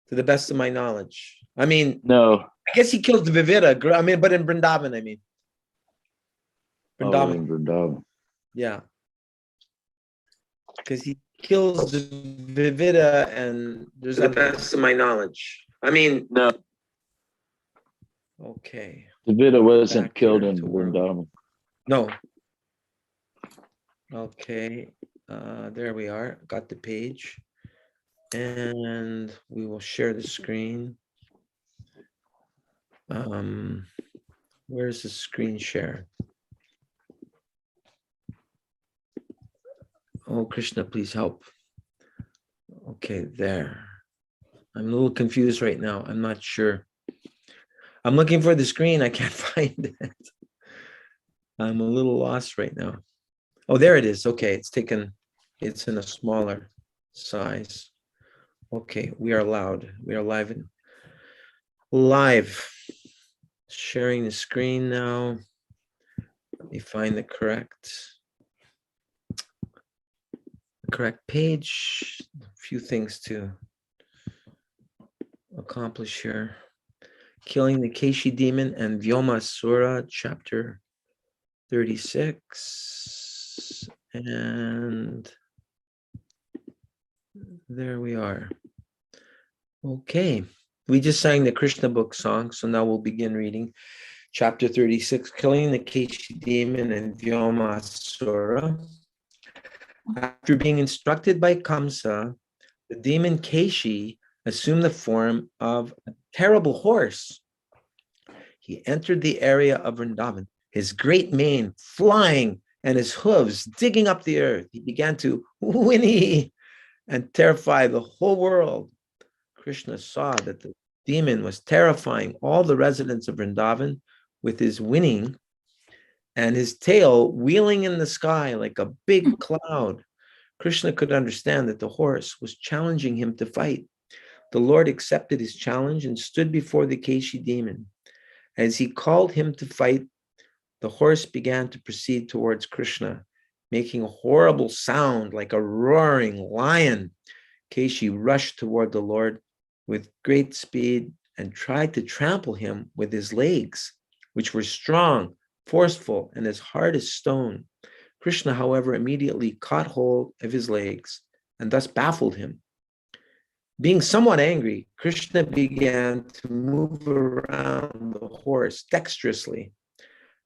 to the best of my knowledge. I mean, No. I guess he kills the Vivida. I mean, but in Vrindavan, I mean. Oh, in Vrindavan. Yeah. Because he kills the Vivida, and there's the best of my knowledge. I mean, no. Okay. Vivida wasn't killed in Vrindavan. No. Okay. There we are. Got the page. And we will share the screen. Where's the screen share? Oh, Krishna, please help. Okay, there. I'm a little confused right now. I'm not sure. I'm looking for the screen. I can't find it. I'm a little lost right now. Oh, there it is. Okay, it's in a smaller size. Okay, we are loud. We are live. Sharing the screen now. Let me find the correct page. A few things to accomplish here. Killing the Keshi demon and Vyomasura, chapter 36. And there we are. Okay. We just sang the Krishna book song, so now we'll begin reading chapter 36, Killing the Keshi demon and Vyomasura. After being instructed by Kamsa, the demon Keshi assumed the form of a terrible horse. He entered the area of Vrindavan, his great mane flying and his hooves digging up the earth. He began to whinny and terrify the whole world. Krishna saw that the demon was terrifying all the residents of Vrindavan with his whinnying and his tail wheeling in the sky like a big cloud. Krishna could understand that the horse was challenging him to fight. The Lord accepted his challenge and stood before the Keshi demon. As he called him to fight, the horse began to proceed towards Krishna, making a horrible sound like a roaring lion. Keshi rushed toward the Lord with great speed and tried to trample him with his legs, which were strong, forceful, and as hard as stone. Krishna, however, immediately caught hold of his legs and thus baffled him. Being somewhat angry, Krishna began to move around the horse dexterously.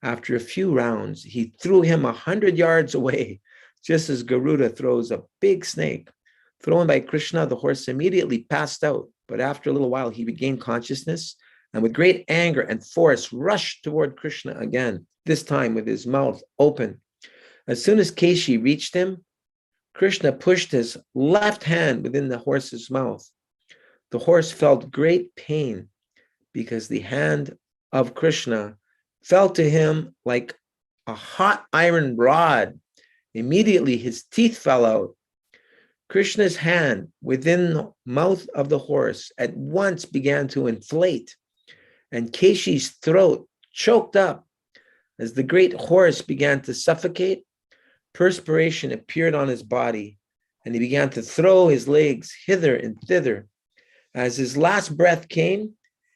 After a few rounds, he threw him 100 yards away, just as Garuda throws a big snake. Thrown by Krishna, the horse immediately passed out, but after a little while, he regained consciousness and with great anger and force rushed toward Krishna again, this time with his mouth open. As soon as Keshi reached him, Krishna pushed his left hand within the horse's mouth. The horse felt great pain because the hand of Krishna fell to him like a hot iron rod. Immediately his teeth fell out. Krishna's hand within the mouth of the horse at once began to inflate, and Keshi's throat choked up. As the great horse began to suffocate, perspiration appeared on his body, and he began to throw his legs hither and thither. As his last breath came,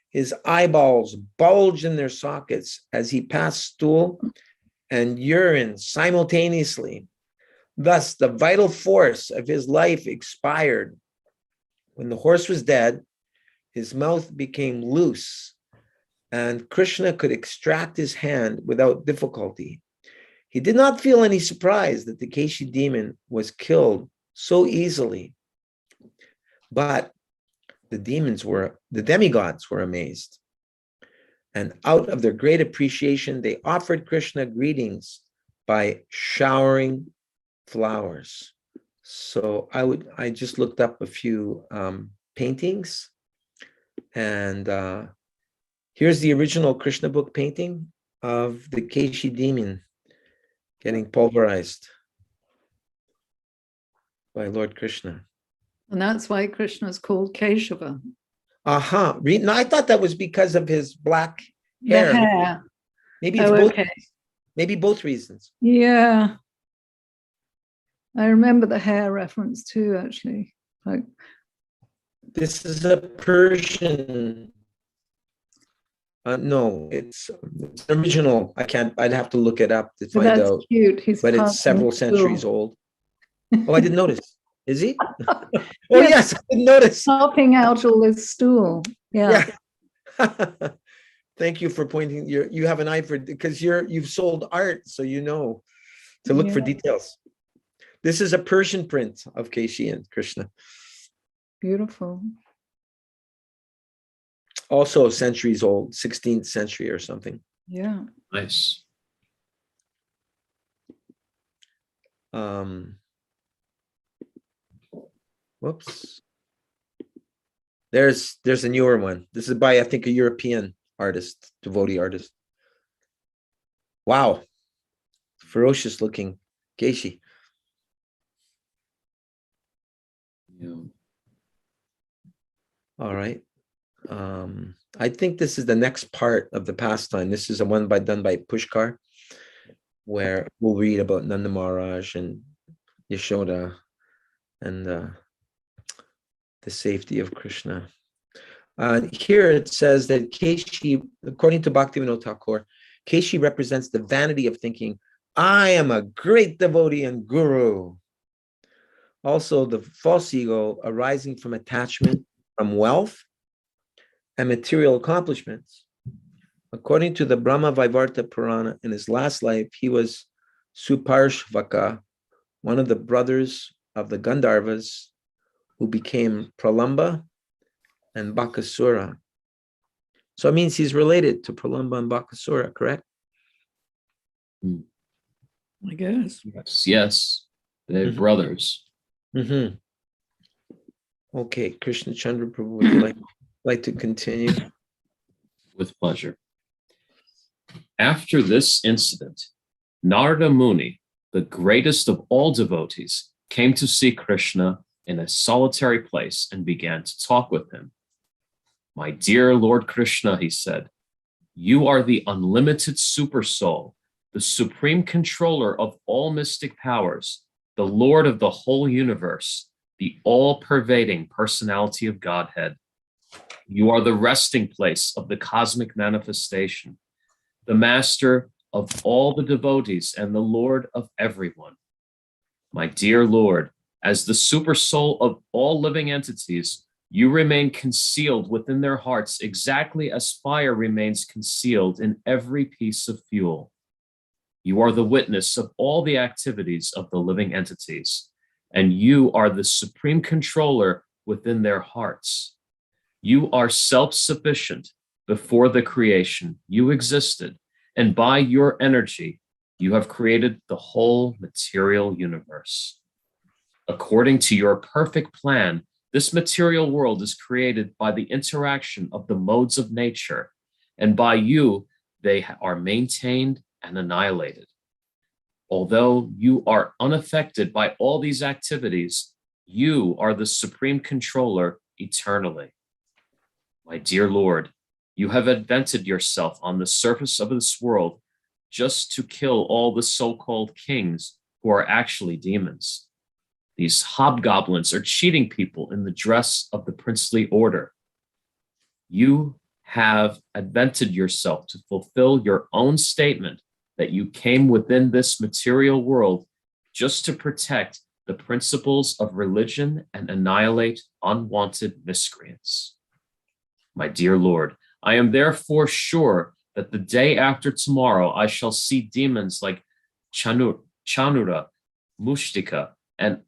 his eyeballs bulged in their sockets as he passed stool and urine simultaneously. Thus, the vital force of his life expired. When the horse was dead, his mouth became loose, and Krishna could extract his hand without difficulty. He did not feel any surprise that the Keshi demon was killed so easily, but the demigods were amazed. And out of their great appreciation, they offered Krishna greetings by showering flowers. So I just looked up a few paintings, and here's the original Krishna book painting of the Keshi demon getting pulverized by Lord Krishna. And that's why Krishna is called Keshava. Aha. No, I thought that was because of his black hair. The hair. Maybe it's both. Okay. Maybe both reasons. Yeah. I remember the hair reference too, actually. Like This is a Persian. No, it's original. I'd have to look it up to But find that's out, cute. He's but it's passing several the centuries stool. old. Oh, I didn't notice. Is he? Oh, Yes. yes, I didn't notice. Popping out all this stool. Yeah. Yeah. Thank you for pointing. You have an eye for, because you've sold art, so you know to look for Yeah. details. This is a Persian print of Keshi and Krishna. Beautiful. Also centuries old, 16th century or something. Yeah. Nice. Whoops. There's a newer one. This is by, I think, a European artist, devotee artist. Wow. Ferocious looking Keshi. Yeah. All right. I think this is the next part of the pastime. This is a one done by Pushkar, where we'll read about Nanda Maharaj and Yashoda and the safety of Krishna. Here it says that Keshi, according to Bhaktivinoda Thakur, Keshi represents the vanity of thinking, I am a great devotee and guru. Also, the false ego arising from attachment from wealth and material accomplishments. According to the Brahma Vaivarta Purana, in his last life, he was Suparshvaka, one of the brothers of the Gandharvas, who became Pralamba and Bakasura. So it means he's related to Pralamba and Bakasura, correct? I guess. Yes. They're brothers. Mm-hmm. Okay, Krishna Chandra Prabhu, would you like to continue? With pleasure. After this incident, Narada Muni, the greatest of all devotees, came to see Krishna in a solitary place and began to talk with him. My dear Lord Krishna, he said, you are the unlimited super soul, the supreme controller of all mystic powers, the Lord of the whole universe, the all-pervading personality of Godhead. You are the resting place of the cosmic manifestation, the master of all the devotees and the Lord of everyone. My dear Lord, as the super soul of all living entities, you remain concealed within their hearts exactly as fire remains concealed in every piece of fuel. You are the witness of all the activities of the living entities, and you are the supreme controller within their hearts. You are self-sufficient. Before the creation, you existed, and by your energy, you have created the whole material universe. According to your perfect plan, this material world is created by the interaction of the modes of nature, and by you, they are maintained and annihilated. Although you are unaffected by all these activities, you are the supreme controller eternally. My dear Lord, you have invented yourself on the surface of this world just to kill all the so-called kings who are actually demons. These hobgoblins are cheating people in the dress of the princely order. You have invented yourself to fulfill your own statement that you came within this material world just to protect the principles of religion and annihilate unwanted miscreants. My dear Lord, I am therefore sure that the day after tomorrow I shall see demons like Chanura, Mushtika, and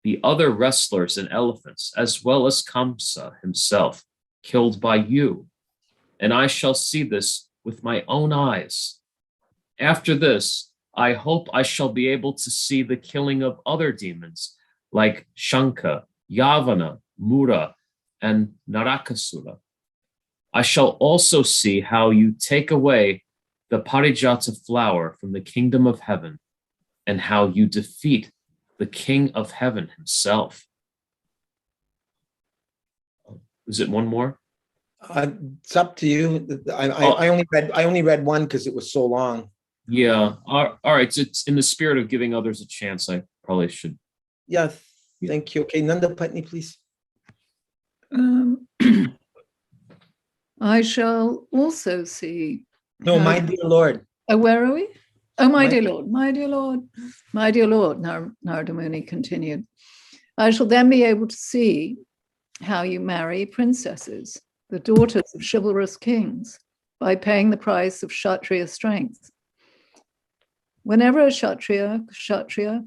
the other wrestlers and elephants, as well as Kamsa himself, killed by you. And I shall see this with my own eyes. After this, I hope I shall be able to see the killing of other demons like Shanka, Yavana, Mura, and Narakasura. I shall also see how you take away the Parijata flower from the kingdom of heaven and how you defeat the king of heaven himself. Is it one more? It's up to you. I only read one because it was so long. Yeah. All right. It's in the spirit of giving others a chance. I probably should. Yeah. Thank you. Okay, Nanda Patni, please. I shall also see. No, my dear Lord. Oh, where are we? Oh, my My- dear Lord, my dear Lord, my dear Lord, Narada Muni continued. I shall then be able to see how you marry princesses, the daughters of chivalrous kings, by paying the price of Kshatriya strength. Whenever a Kshatriya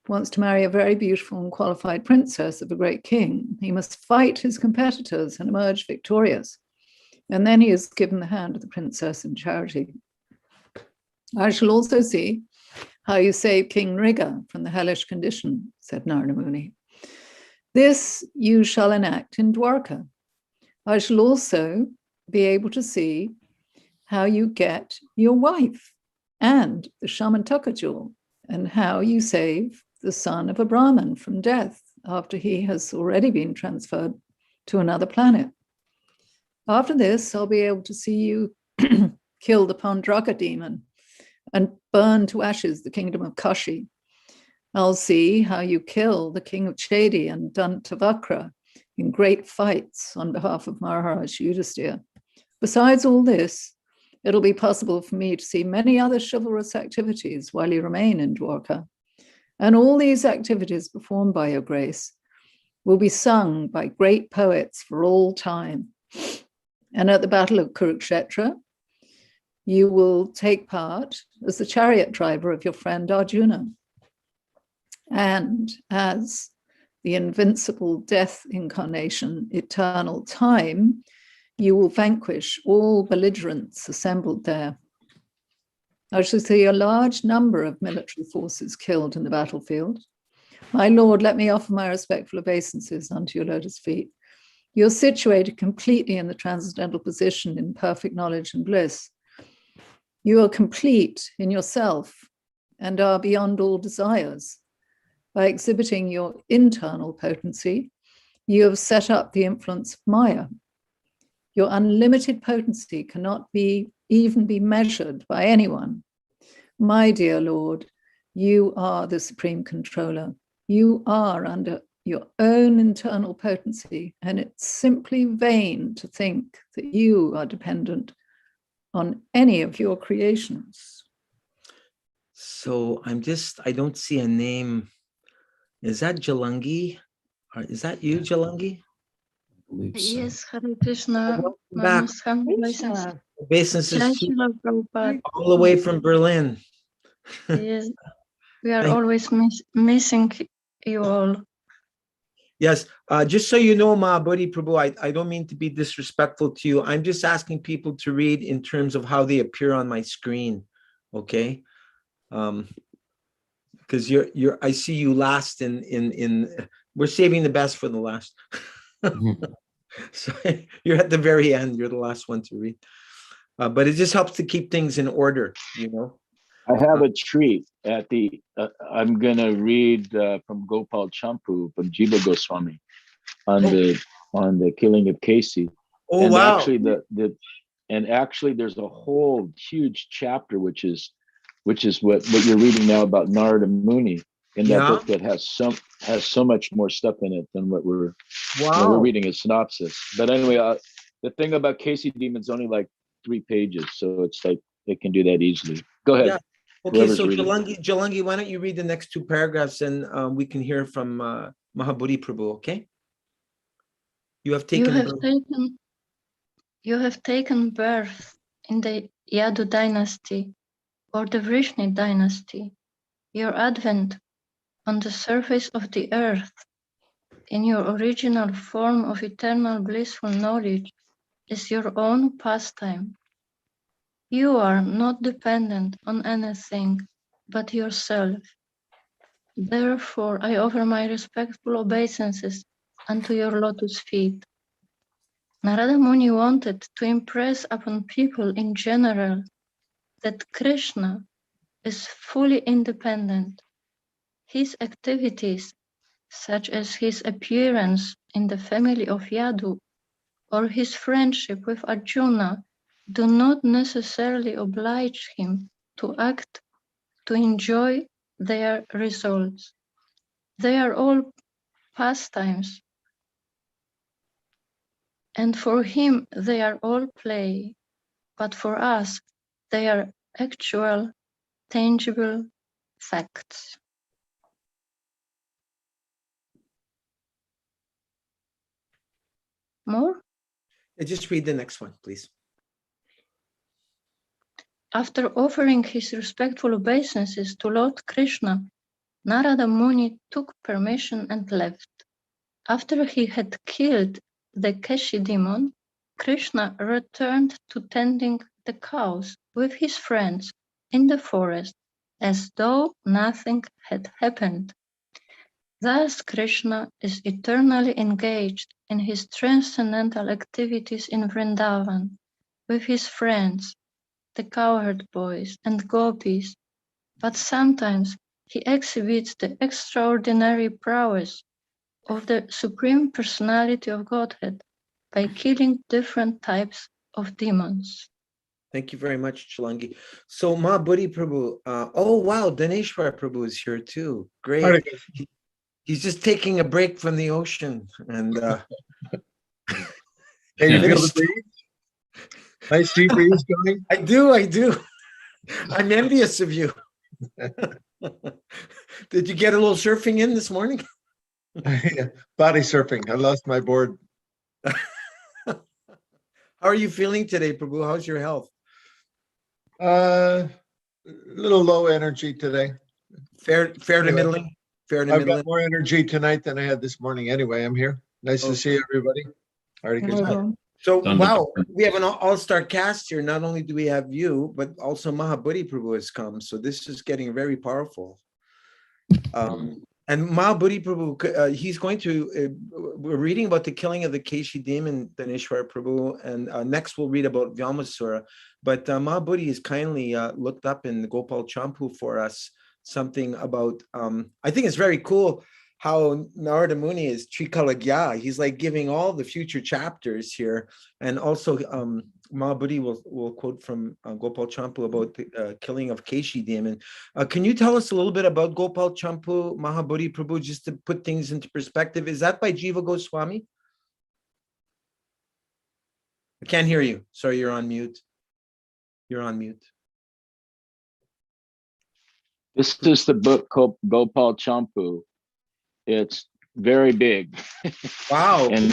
wants to marry a very beautiful and qualified princess of a great king, he must fight his competitors and emerge victorious. And then he is given the hand of the princess in charity. I shall also see how you save King Nriga from the hellish condition, said Narada Muni. This you shall enact in Dwarka. I shall also be able to see how you get your wife and the Shamantaka jewel, and how you save the son of a Brahmin from death after he has already been transferred to another planet. After this, I'll be able to see you kill the Pandraka demon and burn to ashes the kingdom of Keshi. I'll see how you kill the king of Chedi and Dantavakra in great fights on behalf of Maharaja Yudhisthira. Besides all this, it'll be possible for me to see many other chivalrous activities while you remain in Dwarka. And all these activities performed by your grace will be sung by great poets for all time. And at the Battle of Kurukshetra, you will take part as the chariot driver of your friend Arjuna. And as the invincible death incarnation, eternal time, you will vanquish all belligerents assembled there. I shall see a large number of military forces killed in the battlefield. My lord, let me offer my respectful obeisances unto your lotus feet. You're situated completely in the transcendental position in perfect knowledge and bliss. You are complete in yourself and are beyond all desires. By exhibiting your internal potency, you have set up the influence of Maya. Your unlimited potency cannot even be measured by anyone. My dear Lord, you are the supreme controller. You are under your own internal potency, and it's simply vain to think that you are dependent on any of your creations. So I don't see a name. Is that Jalangi? Or is that you, Jalangi? Yes, Hare Krishna. Welcome My back. most humble obeisance. Obeisances Jai to Srila Prabhupada. all the way from Berlin. Yes, we are Thank- always missing you all. Yes, just so you know, Mahabodhi Prabhu, I don't mean to be disrespectful to you. I'm just asking people to read in terms of how they appear on my screen, okay? Because I see you last in we're saving the best for the last. So you're at the very end. You're the last one to read, but it just helps to keep things in order, you know. I have a treat at the. I'm gonna read from Gopal Champu from Jiva Goswami on the killing of Keshi. Oh, and wow! Actually, there's a whole huge chapter which is what you're reading now about Narada Muni in that book that has so much more stuff in it than what we're reading a synopsis. But anyway, the thing about Keshi demon is only like 3 pages, so it's like it can do that easily. Go ahead. Yeah. Okay, so Jalangi, why don't you read the next 2 paragraphs and we can hear from Mahabodhi Prabhu, okay? You have taken birth in the Yadu dynasty or the Vrishni dynasty. Your advent on the surface of the earth in your original form of eternal blissful knowledge is your own pastime. You are not dependent on anything but yourself. Therefore, I offer my respectful obeisances unto your lotus feet. Narada Muni wanted to impress upon people in general that Krishna is fully independent. His activities, such as his appearance in the family of Yadu or his friendship with Arjuna, do not necessarily oblige him to act to enjoy their results. They are all pastimes And for him, they are all play. But for us, they are actual, tangible facts. More? Just read the next one, please. After offering his respectful obeisances to Lord Krishna, Narada Muni took permission and left. After he had killed the Keshi demon, Krishna returned to tending the cows with his friends in the forest as though nothing had happened. Thus Krishna is eternally engaged in his transcendental activities in Vrindavan with his friends, the cowherd boys and gopis, but sometimes he exhibits the extraordinary prowess of the Supreme Personality of Godhead by killing different types of demons. Thank you very much, Chalangi. So Mahabodhi Prabhu, oh wow, Daneshwar Prabhu is here too. Great. He's just taking a break from the ocean. And Hey, you feel the breeze? Nice sea breeze going? I do. I'm envious of you. Did you get a little surfing in this morning? Body surfing. I lost my board. How are you feeling today, Prabhu? How's your health? A little low energy today. Fair to middling? Fair to I've middling? got more energy tonight than I had this morning anyway. I'm here. Nice to see everybody. Hare Krishna. So, Nanda. wow, we have an all-star cast here. Not only do we have you, but also Mahabodhi Prabhu has come. So this is getting very powerful. And Mahabodhi Prabhu, he's going to, we're reading about the killing of the Keshi demon, Daneshwar Prabhu, and next we'll read about Vyomasura. But Mahabodhi has kindly looked up in Gopal Champu for us something about, I think it's very cool how Narada Muni is Trikalagya. He's like giving all the future chapters here. And also Mahabodhi will quote from Gopal Champu about the killing of Keshi demon. Can you tell us a little bit about Gopal Champu, Mahabodhi Prabhu, just to put things into perspective? Is that by Jiva Goswami? I can't hear you. Sorry, you're on mute. You're on mute. This is the book called Gopal Champu. It's very big. Wow. And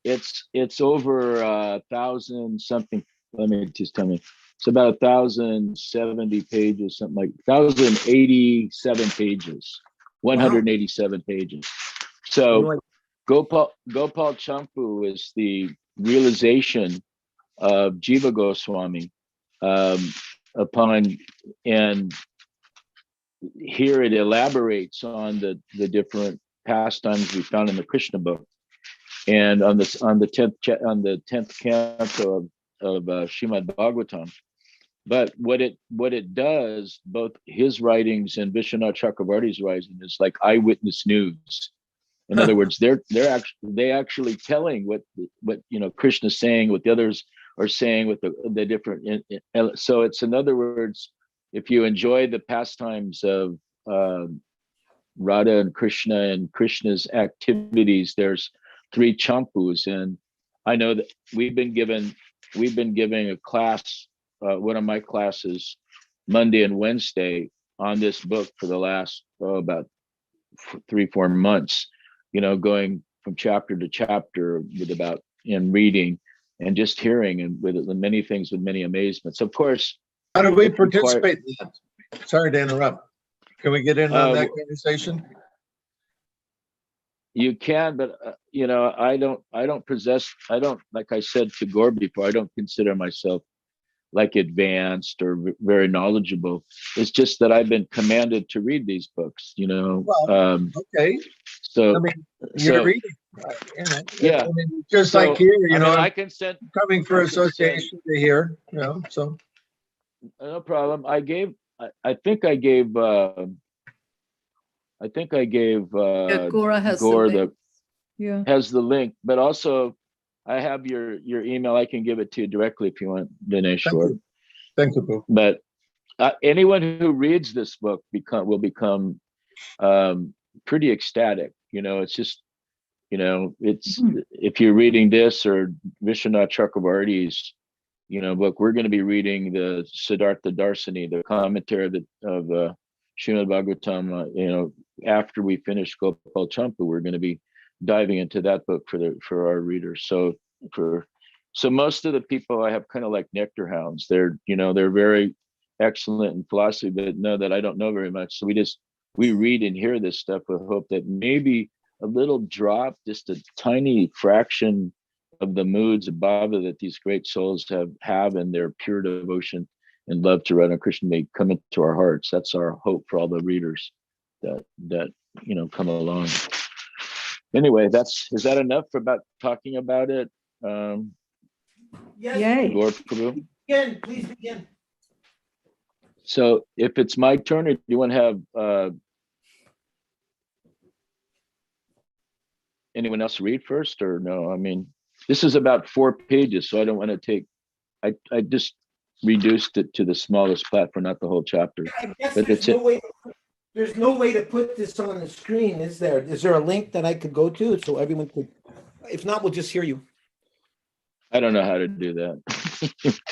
it's over 1,000 something. Let me just tell me. It's about 1,070 pages, something like 1,087 pages, 187 pages. So Gopal Champu is the realization of Jiva Goswami and here it elaborates on the different pastimes we found in the Krishna book, and on the 10th canto of Srimad Bhagavatam. But what it does, both his writings and Vishwanath Chakravarti's writing, is like eyewitness news. In other words, they actually telling what Krishna's saying, what the others are saying, with the different. So it's, in other words, if you enjoy the pastimes of Radha and Krishna's activities, there's 3 champus, and I know that we've been giving a class, one of my classes, Monday and Wednesday on this book for the last about 3-4 months. Going from chapter to chapter in reading and just hearing, and with many things, with many amazements. Of course. How do we participate in that? Sorry to interrupt. Can we get in on that conversation? You can, but I don't, like I said to Gore before, I don't consider myself like advanced or very knowledgeable. It's just that I've been commanded to read these books, Well, okay. So I mean, you're reading. Yeah. I mean, just like here, I can send, coming for association to here, so. No problem. I think I gave Gora has Gore the link. has the link, but also I have your email. I can give it to you directly if you want, Dinesh. Thank you, Boo. But anyone who reads this book will become pretty ecstatic. It's just it's if you're reading this or Vishwanath Chakravarti's, book, we're going to be reading the Siddhartha Darsani, the commentary of Srimad Bhagavatam. After we finish Gopal Champa, we're going to be diving into that book for our readers. So most of the people I have kind of like nectar hounds. They're very excellent in philosophy, but know that I don't know very much. So we read and hear this stuff with hope that maybe a little drop, just a tiny fraction of the moods of bhava that these great souls have in their pure devotion and love to Radha Krishna may come into our hearts. That's our hope for all the readers that come along. Anyway, is that enough about talking about it? Yes, Yay. Gaur Prabhu? Please begin. So if it's my turn, or do you want to have anyone else read first, or no? I mean, this is about 4 pages, so I don't want to take, I just reduced it to the smallest platform, not the whole chapter. I guess But there's no way to put this on the screen, is there? Is there a link that I could go to so everyone could? If not, we'll just hear you. I don't know how to do that.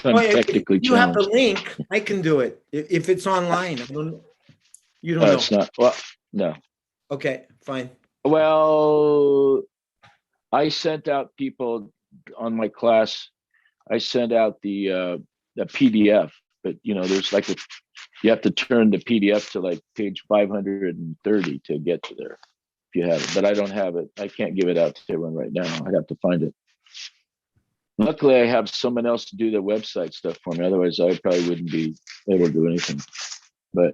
I'm Oh, yeah, technically if you have the challenged. link, I can do it. If it's online, you don't No, know. it's not. Well, no. Okay, fine. Well, I sent out people on my class. I sent out the PDF, but there's like you have to turn the PDF to like page 530 to get to there if you have it. But I don't have it. I can't give it out to everyone right now. I'd have to find it. Luckily, I have someone else to do the website stuff for me. Otherwise, I probably wouldn't be able to do anything. But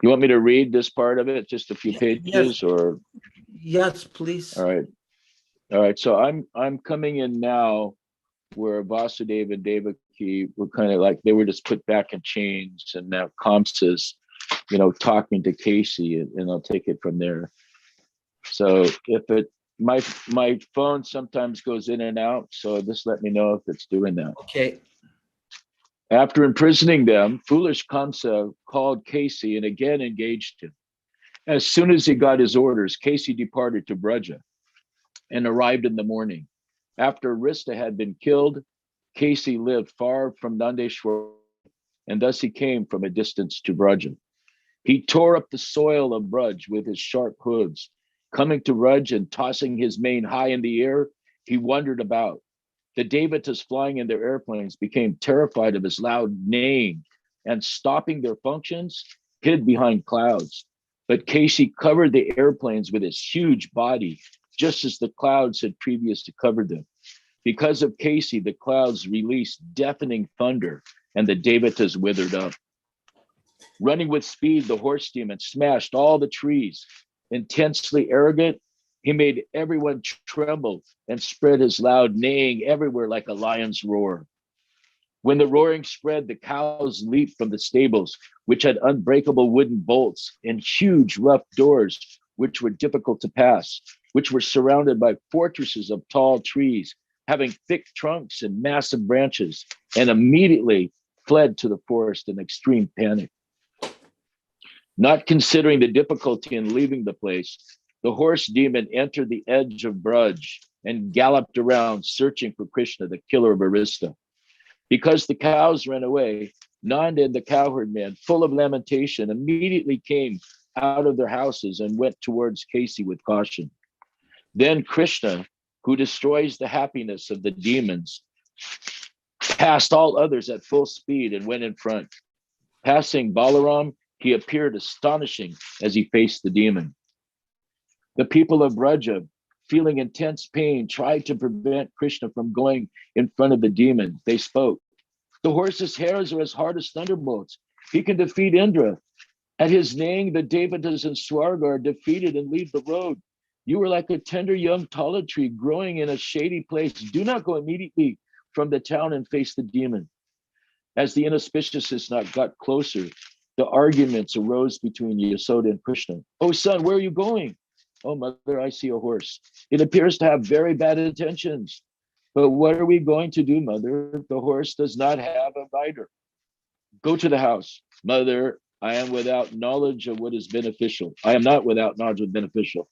you want me to read this part of it, just a few pages, Yes. or? Yes, please. All right. So I'm coming in now where Vasudeva and Devaki were kind of like, they were just put back in chains, and now Kamsa's, talking to Keshi, and I'll take it from there. So if my phone sometimes goes in and out, so just let me know if it's doing that. Okay. After imprisoning them, foolish Kamsa called Keshi and again engaged him. As soon as he got his orders, Keshi departed to Braja and arrived in the morning. After Rista had been killed, Keshi lived far from Nandeshwar, and thus he came from a distance to Braja. He tore up the soil of Braj with his sharp hooves. Coming to Braj and tossing his mane high in the air, he wandered about. The Devatas flying in their airplanes became terrified of his loud neighing, and stopping their functions, hid behind clouds. But Keshi covered the airplanes with his huge body, just as the clouds had previously covered them. Because of Keshi, the clouds released deafening thunder, and the Devatas withered up. Running with speed, the horse demon smashed all the trees. Intensely arrogant, he made everyone tremble and spread his loud neighing everywhere like a lion's roar. When the roaring spread, the cows leaped from the stables, which had unbreakable wooden bolts and huge rough doors, which were difficult to pass, which were surrounded by fortresses of tall trees, having thick trunks and massive branches, and immediately fled to the forest in extreme panic. Not considering the difficulty in leaving the place, the horse demon entered the edge of Braj and galloped around searching for Krishna, the killer of Arista. Because the cows ran away, Nanda and the cowherd man, full of lamentation, immediately came out of their houses and went towards Keshi with caution. Then Krishna, who destroys the happiness of the demons, passed all others at full speed and went in front. Passing Balaram, he appeared astonishing as he faced the demon. The people of Braja, feeling intense pain, tried to prevent Krishna from going in front of the demon. They spoke. The horse's hairs are as hard as thunderbolts. He can defeat Indra. At his neighing, the Devatas and Swarga are defeated and leave the road. You are like a tender young tala tree growing in a shady place. Do not go immediately from the town and face the demon. As the inauspiciousness got closer, the arguments arose between Yashoda and Krishna. Oh, son, where are you going? Oh, mother, I see a horse. It appears to have very bad intentions. But what are we going to do, mother? The horse does not have a rider. Go to the house. Mother, I am without knowledge of what is beneficial. I am not without knowledge of beneficial.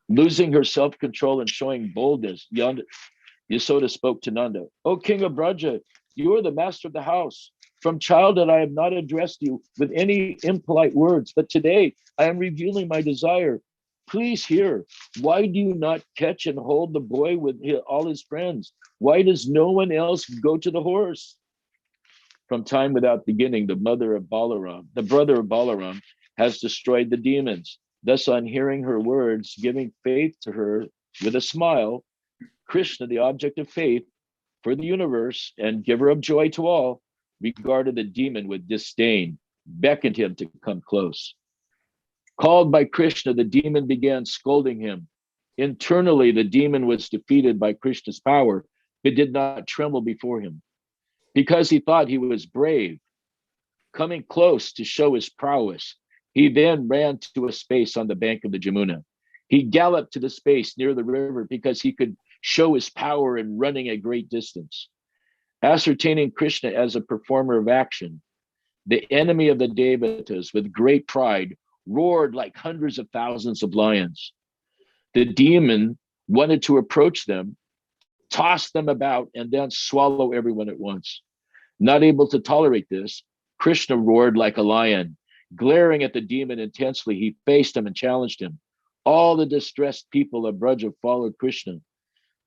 Losing her self-control and showing boldness, Yashoda spoke to Nanda. "O King of Braja, you are the master of the house. From childhood, I have not addressed you with any impolite words, but today I am revealing my desire. Please hear. Why do you not catch and hold the boy with all his friends? Why does no one else go to the horse?" From time without beginning, the brother of Balaram, has destroyed the demons. Thus, on hearing her words, giving faith to her with a smile, Krishna, the object of faith for the universe and giver of joy to all, regarded the demon with disdain, beckoned him to come close. Called by Krishna, the demon began scolding him. Internally, the demon was defeated by Krishna's power, but did not tremble before him. Because he thought he was brave, coming close to show his prowess, he then ran to a space on the bank of the Jamuna. He galloped to the space near the river because he could show his power in running a great distance. Ascertaining Krishna as a performer of action, the enemy of the Devatas, with great pride, roared like hundreds of thousands of lions. The demon wanted to approach them, toss them about, and then swallow everyone at once. Not able to tolerate this, Krishna roared like a lion. Glaring at the demon intensely, he faced him and challenged him. All the distressed people of Braja followed Krishna.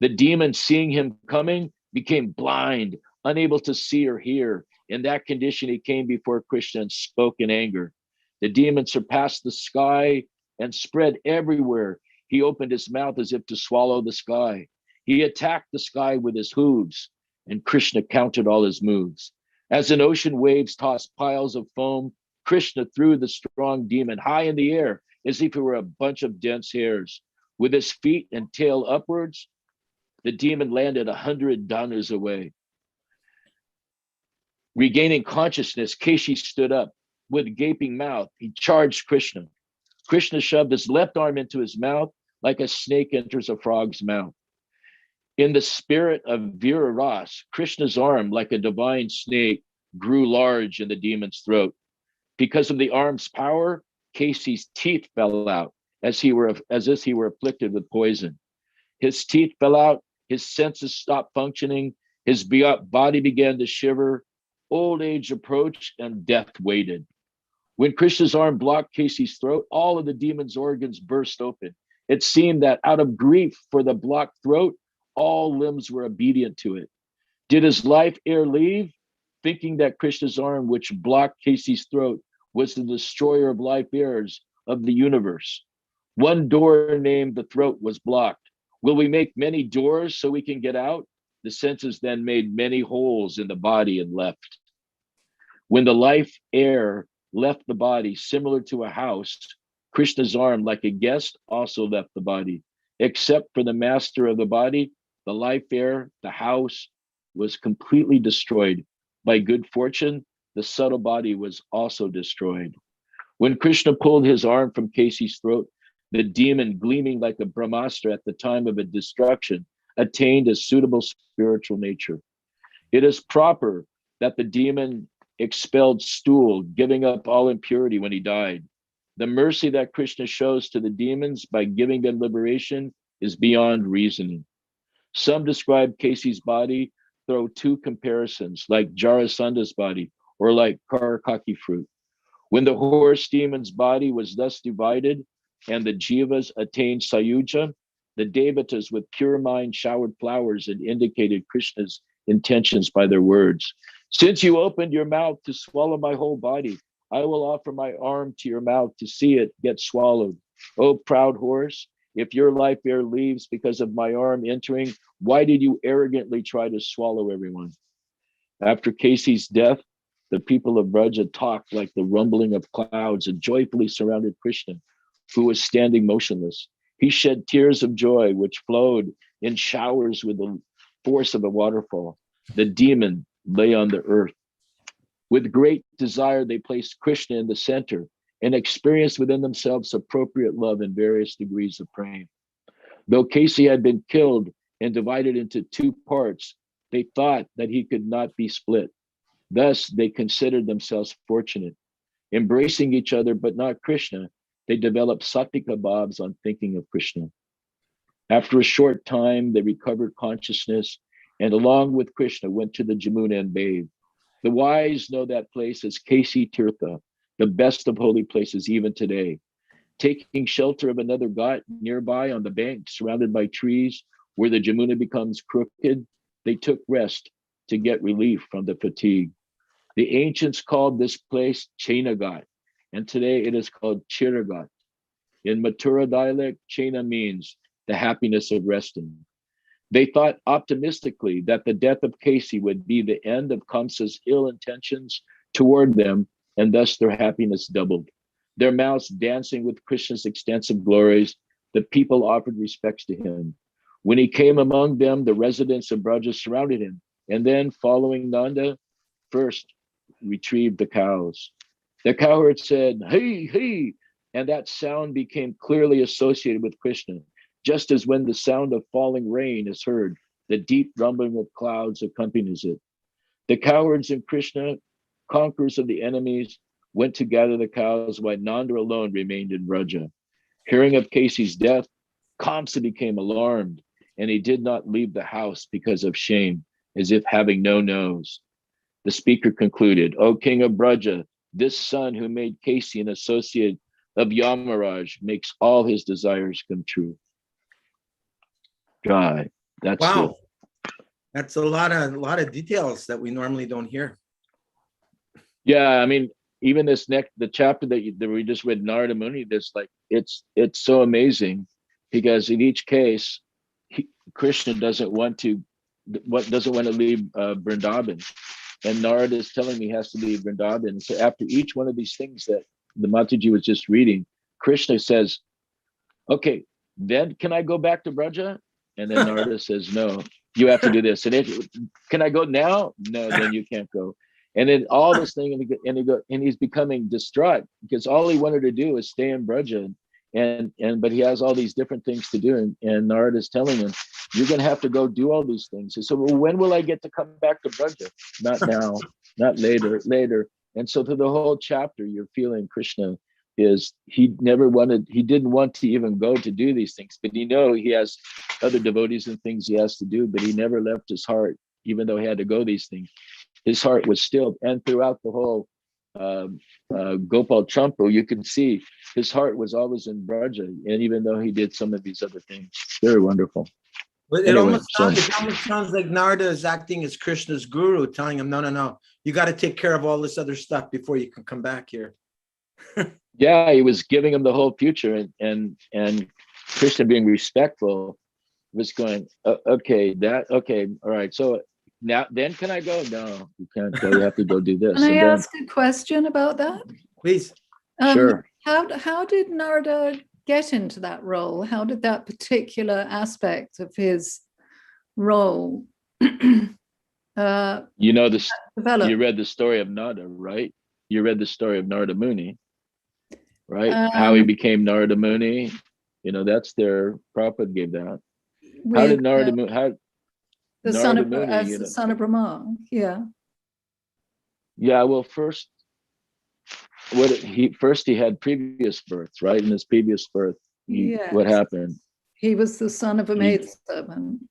The demon, seeing him coming, became blind, unable to see or hear. In that condition, he came before Krishna and spoke in anger. The demon surpassed the sky and spread everywhere. He opened his mouth as if to swallow the sky. He attacked the sky with his hooves, and Krishna counted all his moves. As an ocean waves toss piles of foam, Krishna threw the strong demon high in the air as if he were a bunch of dense hairs. With his feet and tail upwards, the demon landed 100 dhanas away. Regaining consciousness, Keshi stood up. With gaping mouth, he charged Krishna. Krishna shoved his left arm into his mouth like a snake enters a frog's mouth. In the spirit of Vira Ras, Krishna's arm, like a divine snake, grew large in the demon's throat. Because of the arm's power, Keshi's teeth fell out as if he were afflicted with poison. His teeth fell out, his senses stopped functioning, his body began to shiver, old age approached, and death waited. When Krishna's arm blocked Keshi's throat, all of the demon's organs burst open. It seemed that out of grief for the blocked throat, all limbs were obedient to it. Did his life ere leave, thinking that Krishna's arm, which blocked Keshi's throat, was the destroyer of life heirs of the universe? One door named the throat was blocked. Will we make many doors so we can get out? The senses then made many holes in the body and left. When the life air left the body, similar to a house, Krishna's arm, like a guest, also left the body. Except for the master of the body, the life air, the house, was completely destroyed. By good fortune, the subtle body was also destroyed. When Krishna pulled his arm from Keshi's throat, the demon, gleaming like a Brahmastra at the time of a destruction, attained a suitable spiritual nature. It is proper that the demon expelled stool, giving up all impurity when he died. The mercy that Krishna shows to the demons by giving them liberation is beyond reasoning. Some describe Keshi's body through two comparisons, like Jarasanda's body or like karakaki fruit. When the horse demon's body was thus divided and the Jivas attained Sayuja, the Devatas with pure mind showered flowers and indicated Krishna's intentions by their words. Since you opened your mouth to swallow my whole body, I will offer my arm to your mouth to see it get swallowed. O proud horse, if your life air leaves because of my arm entering, why did you arrogantly try to swallow everyone? After Keshi's death, the people of Braja talked like the rumbling of clouds and joyfully surrounded Krishna, who was standing motionless. He shed tears of joy, which flowed in showers with the force of a waterfall. The demon lay on the earth. With great desire, they placed Krishna in the center and experienced within themselves appropriate love in various degrees of prema. Though Keshi had been killed and divided into two parts, they thought that he could not be split. Thus, they considered themselves fortunate. Embracing each other, but not Krishna, they developed sattvika bhavs on thinking of Krishna. After a short time, they recovered consciousness and along with Krishna went to the Jamuna and bathed. The wise know that place as Keshi Tirtha, the best of holy places even today. Taking shelter of another ghat nearby on the bank, surrounded by trees, where the Jamuna becomes crooked, they took rest to get relief from the fatigue. The ancients called this place Chainagat, and today it is called Chiragat. In Mathura dialect, Chaina means the happiness of resting. They thought optimistically that the death of Keshi would be the end of Kamsa's ill intentions toward them, and thus their happiness doubled. Their mouths dancing with Krishna's extensive glories, the people offered respects to him. When he came among them, the residents of Braja surrounded him, and then, following Nanda, first retrieved the cows. The cowherd said, "Hey, hey," and that sound became clearly associated with Krishna, just as when the sound of falling rain is heard, the deep rumbling of clouds accompanies it. The cowards and Krishna, conquerors of the enemies, went to gather the cows while Nanda alone remained in Vraja. Hearing of Keshi's death, Kamsa became alarmed, and he did not leave the house because of shame, as if having no nose. The speaker concluded, "O king of Braja, this son who made Keshi an associate of Yamaraj makes all his desires come true." God, that's wow. That's a lot of details that we normally don't hear. Yeah, I mean, even the chapter that we just read, Narada Muni, this like it's so amazing because in each case, Krishna doesn't want to leave Vrindavan, and Narada is telling me he has to leave Vrindavan. So after each one of these things that the Mataji was just reading, Krishna says, "Okay, then can I go back to Braja?" And then Narada says, "No, you have to do this." And can I go now? No, then you can't go. And then all this thing, and he's becoming distraught because all he wanted to do was stay in Braja, but he has all these different things to do, and Narada is telling him, "You're going to have to go do all these things." He said, "Well, when will I get to come back to Braja?" "Not now, not later." And so through the whole chapter, you're feeling Krishna he didn't want to even go to do these things, but he has other devotees and things he has to do, but he never left his heart, even though he had to go these things. His heart was still, and throughout the whole Gopal Champu, you can see his heart was always in Braja, and even though he did some of these other things, very wonderful. But it almost sounds like Narada is acting as Krishna's guru, telling him, no, you got to take care of all this other stuff before you can come back here. Yeah, he was giving him the whole future, and Krishna, being respectful, was going, okay, all right. So now, then can I go? No, you can't go. You have to go do this. Can I ask a question about that? Please. Sure. How did Narada get into that role? How did that particular aspect of his role develop? You read the story of Nanda, right? You read the story of Narada Muni, right? How he became Narada Muni. That's Prabhupada gave that. How did Narada Muni? The son of Brahma, yeah. Yeah, well, first he had previous births, right? In his previous birth, what happened? He was the son of a maidservant.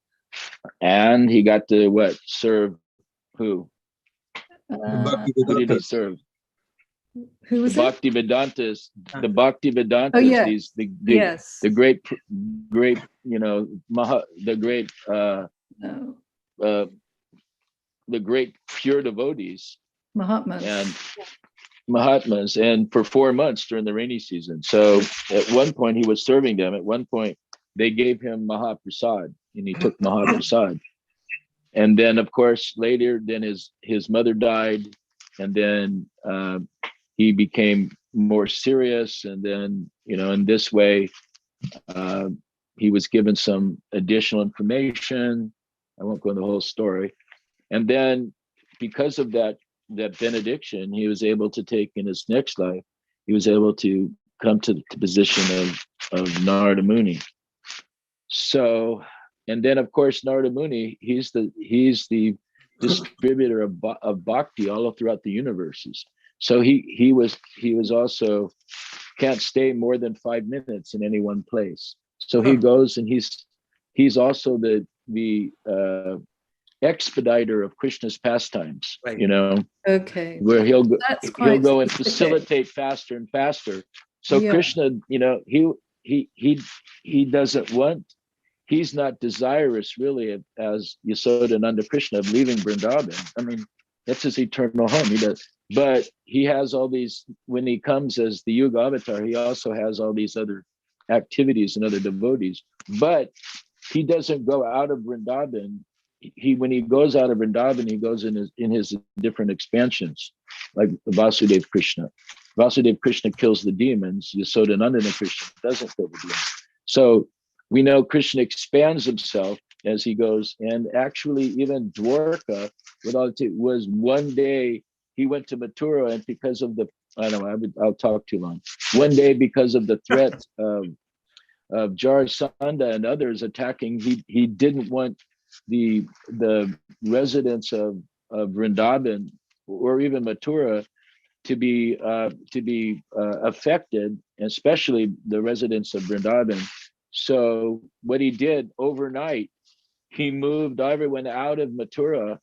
And he got to serve who? Who did he serve? Who was Bhakti Vedantas, the Bhakti Vedantas, oh, yes. the great, the great pure devotees, Mahatmas, and for 4 months during the rainy season. So at one point he was serving them. At one point they gave him Mahaprasad, and he took Mahaprasad. And then, of course, later, then his mother died, and then he became more serious, and then in this way he was given some additional information. I won't go into the whole story. And then because of that benediction, he was able to take, in his next life, he was able to come to the position of Narada Muni. So, and then of course Narada Muni, he's the distributor of bhakti all throughout the universes. So he was also can't stay more than 5 minutes in any one place. So he goes and he's he's also the expediter of Krishna's pastimes, Right. you know, Okay. where he'll That's quite go and specific. facilitate faster and faster. So Yeah. Krishna, you know, he doesn't want, he's not desirous really as Yashoda Nanda Krishna of leaving Vrindavan. I mean, that's his eternal home. He does, but he has all these, when he comes as the Yuga avatar, he also has all these other activities and other devotees, but he doesn't go out of Vrindavan. When he goes out of Vrindavan, he goes in his different expansions, like Vasudeva Krishna. Vasudeva Krishna kills the demons. Yashoda Nandana Krishna doesn't kill the demons. So we know Krishna expands himself as he goes, and actually even Dwarka was one day he went to Mathura, and because of the, I don't know, I'll talk too long. One day because of the threat of Jarasandha and others attacking, he didn't want the residents of Vrindavan or even Mathura to be affected, especially the residents of Vrindavan. So what he did overnight, he moved everyone out of Mathura,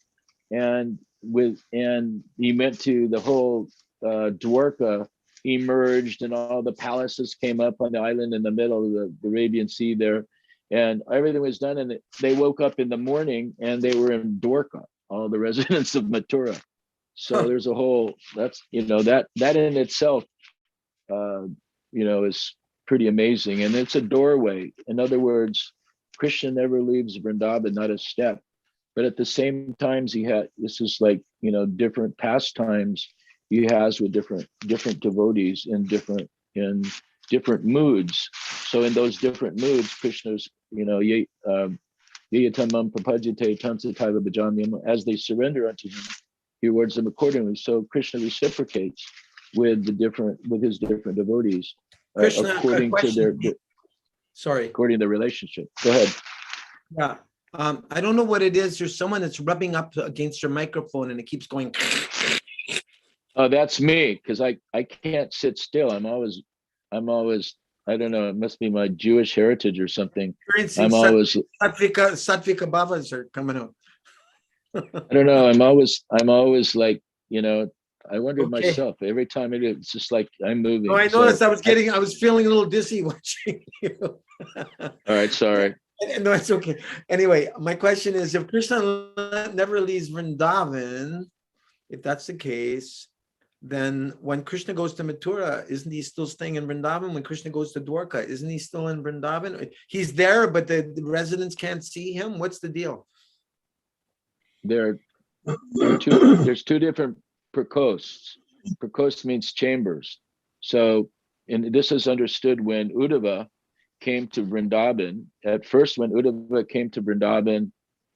and he went to the whole Dwarka emerged, and all the palaces came up on the island in the middle of the Arabian Sea there, and everything was done. And they woke up in the morning and they were in Dwarka, all the residents of Mathura. So there's a whole, that's, you know, that in itself, you know, is pretty amazing. And it's a doorway. In other words, Krishna never leaves Vrindavan, not a step. But at the same times, this is like, you know, different pastimes he has with different devotees in different moods. So in those different moods, Krishna's, you know, as they surrender unto him, he rewards them accordingly. So Krishna reciprocates with his different devotees Krishna, according to their relationship. Go ahead. Yeah. I don't know what it is. There's someone that's rubbing up against your microphone and it keeps going. Oh, that's me, because I can't sit still. I'm always, I don't know, it must be my Jewish heritage or something. I'm always Sattvika bhavas are coming out. I don't know. I'm always like, you know, I wondered myself every time it's just like I'm moving. No, I noticed. So I was feeling a little dizzy watching you. All right, sorry. No, it's okay. Anyway, my question is, if Krishna never leaves Vrindavan, if that's the case, then when Krishna goes to Mathura, isn't he still staying in Vrindavan? When Krishna goes to Dwarka, isn't he still in Vrindavan? He's there, but the residents can't see him. What's the deal? There's two different prakosts. Prakost means chambers. So, and this is understood when Uddhava came to Vrindavan. At first, when Uddhava came to Vrindavan,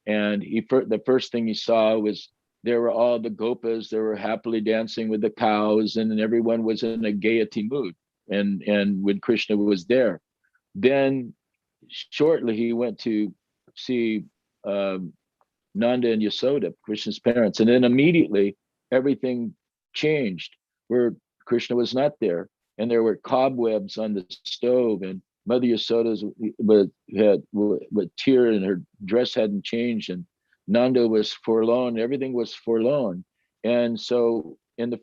and the first thing he saw was there were all the gopas, they were happily dancing with the cows, and everyone was in a gaiety mood. And when Krishna was there, then shortly he went to see Nanda and Yashoda, Krishna's parents, and then immediately everything changed where Krishna was not there, and there were cobwebs on the stove, and Mother Yashoda's with tear, and her dress hadn't changed, and Nanda was forlorn. Everything was forlorn, and so and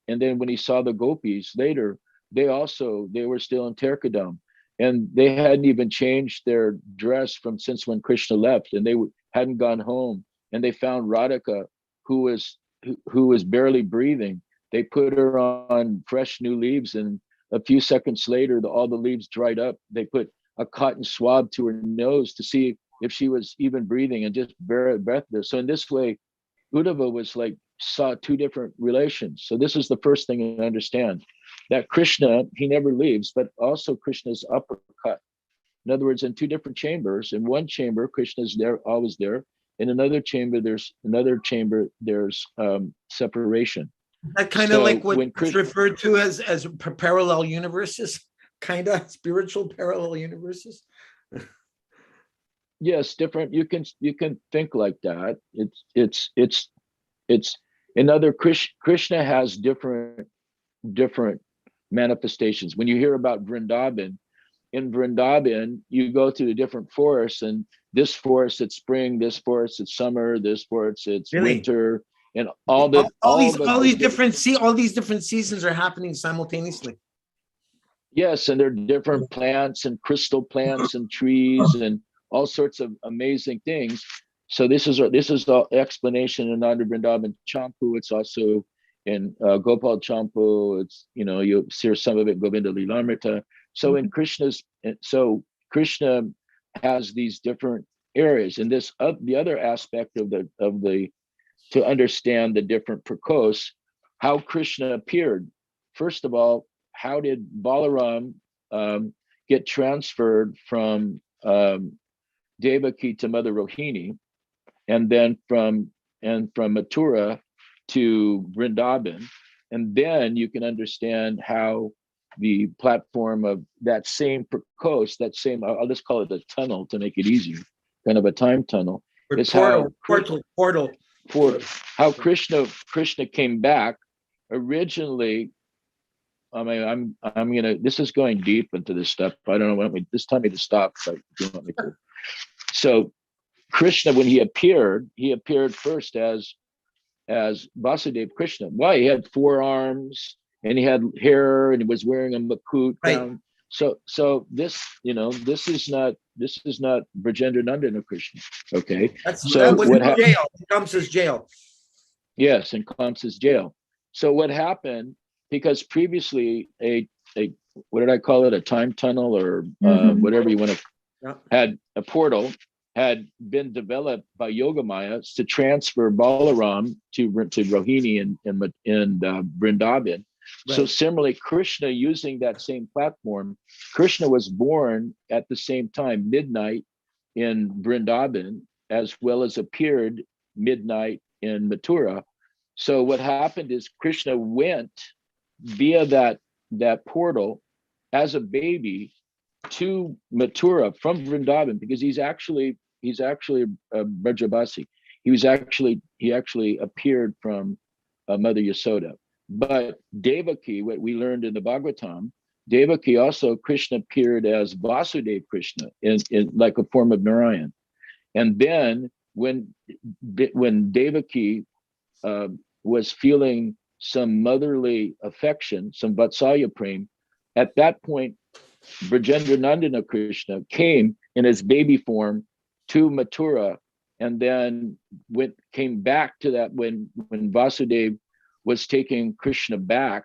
then when he saw the gopis later, they were still in Terkadam, and they hadn't even changed their dress since when Krishna left, and they hadn't gone home, and they found Radhika, who was barely breathing. They put her on fresh new leaves, and a few seconds later, all the leaves dried up. They put a cotton swab to her nose to see if she was even breathing, and just breathless. So in this way, Uddhava saw two different relations. So this is the first thing to understand, that Krishna, he never leaves, but also Krishna's uppercut. In other words, in two different chambers. In one chamber, Krishna's there, always there. In another chamber, there's separation. That kind of like what's referred to as parallel universes, kind of spiritual parallel universes. Yes, different. You can think like that. It's another Krishna has different manifestations. When you hear about Vrindavan, in Vrindavan, you go to the different forests, and this forest it's spring, this forest it's summer, this forest it's Really? winter, and all these different seasons are happening simultaneously. Yes, and there are different plants and crystal plants and trees and all sorts of amazing things. So this is the explanation in Nanda Vrindavan Champu. It's also in Gopal Champu. It's, you know, you hear some of it Govinda Lilamrita. So in Krishna has these different areas, and this the other aspect of the to understand the different prakos, how Krishna appeared. First of all, how did Balaram get transferred from Devaki to Mother Rohini, and then from Mathura to Vrindavan? And then you can understand how the platform of that same prakos, that same, I'll just call it a tunnel to make it easier, kind of a time tunnel, is portal. For how Krishna came back originally. I mean, I'm gonna. This is going deep into this stuff. I don't know. Just tell me to stop if you want me to. So, Krishna, when he appeared first as Vasudeva Krishna. Why? He had 4 arms and he had hair and he was wearing a makut crown. So this, you know, this is not Brajendra Nandana Krishna. Okay. That was in jail. Kamsa's jail. Yes, in Kamsa's jail. So what happened? Because previously a what did I call it? A time tunnel or whatever you want to, had a portal had been developed by Yogamaya to transfer Balaram to Rohini and Vrindavan. Right. So similarly, Krishna, using that same platform, Krishna was born at the same time, midnight in Vrindavan, as well as appeared midnight in Mathura. So what happened is Krishna went via that portal as a baby to Mathura from Vrindavan, because he's actually a Brajabasi. He actually appeared from Mother Yashoda. But Devaki, what we learned in the Bhagavatam, Devaki also, Krishna appeared as Vasudeva Krishna in like a form of Narayan. And then when Devaki was feeling some motherly affection, some Vatsalya prem, at that point, Brajendra Nandana Krishna came in his baby form to Mathura, and then came back to that when Vasudeva was taking Krishna back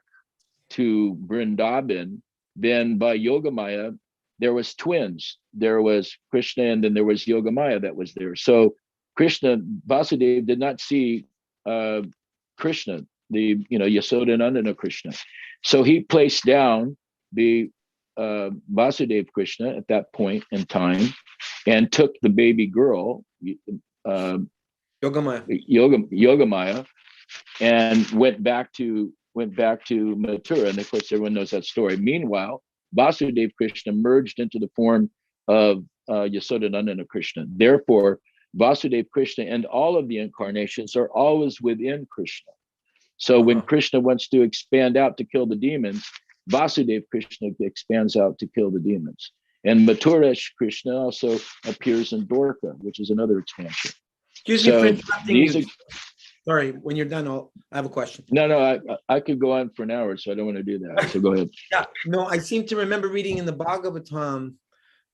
to Vrindavan. Then by Yogamaya, there was twins. There was Krishna, and then there was Yogamaya that was there. So Vasudeva did not see Krishna, Yashoda and Nandana Krishna. So he placed down the Vasudeva Krishna at that point in time and took the baby girl, Yogamaya, and went back to Mathura. And of course, everyone knows that story. Meanwhile, Vasudeva Krishna merged into the form of Yashoda Nandana Krishna. Therefore, Vasudeva Krishna and all of the incarnations are always within Krishna. So when Krishna wants to expand out to kill the demons, Vasudeva Krishna expands out to kill the demons. And Mathura Krishna also appears in Dwarka, which is another expansion. Excuse me for interrupting you. Sorry, when you're done, I have a question. No, I could go on for an hour, so I don't want to do that. So go ahead. Yeah, no, I seem to remember reading in the Bhagavatam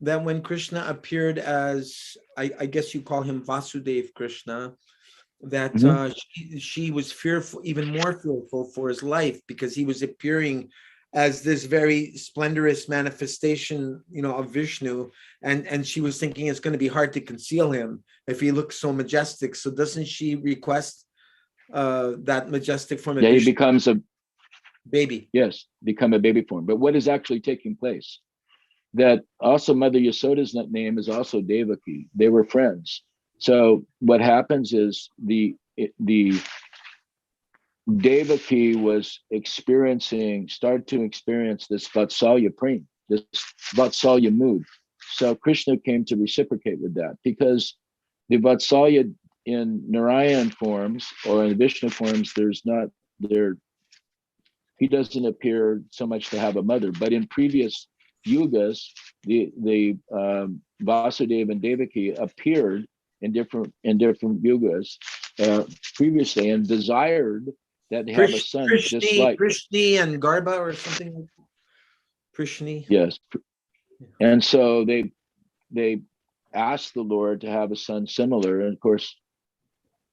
that when Krishna appeared as, I guess you call him Vasudeva Krishna, that she was fearful, even more fearful for his life, because he was appearing as this very splendorous manifestation, of Vishnu, and she was thinking it's going to be hard to conceal him if he looks so majestic. So doesn't she request that majestic form of Vishnu? He becomes a baby. Yes, become a baby form. But what is actually taking place? That also Mother Yashoda's name is also Devaki. They were friends. So what happens is the Devaki started to experience this Vatsalya prem, this Vatsalya mood. So Krishna came to reciprocate with that, because the Vatsalya in Narayan forms or in Vishnu forms, he doesn't appear so much to have a mother, but in previous yugas, the Vasudeva and Devaki appeared in different yugas previously and desired that they have a son just like Prishni and Garba or something like that. Prishni. Yes. And so they asked the Lord to have a son similar. And of course,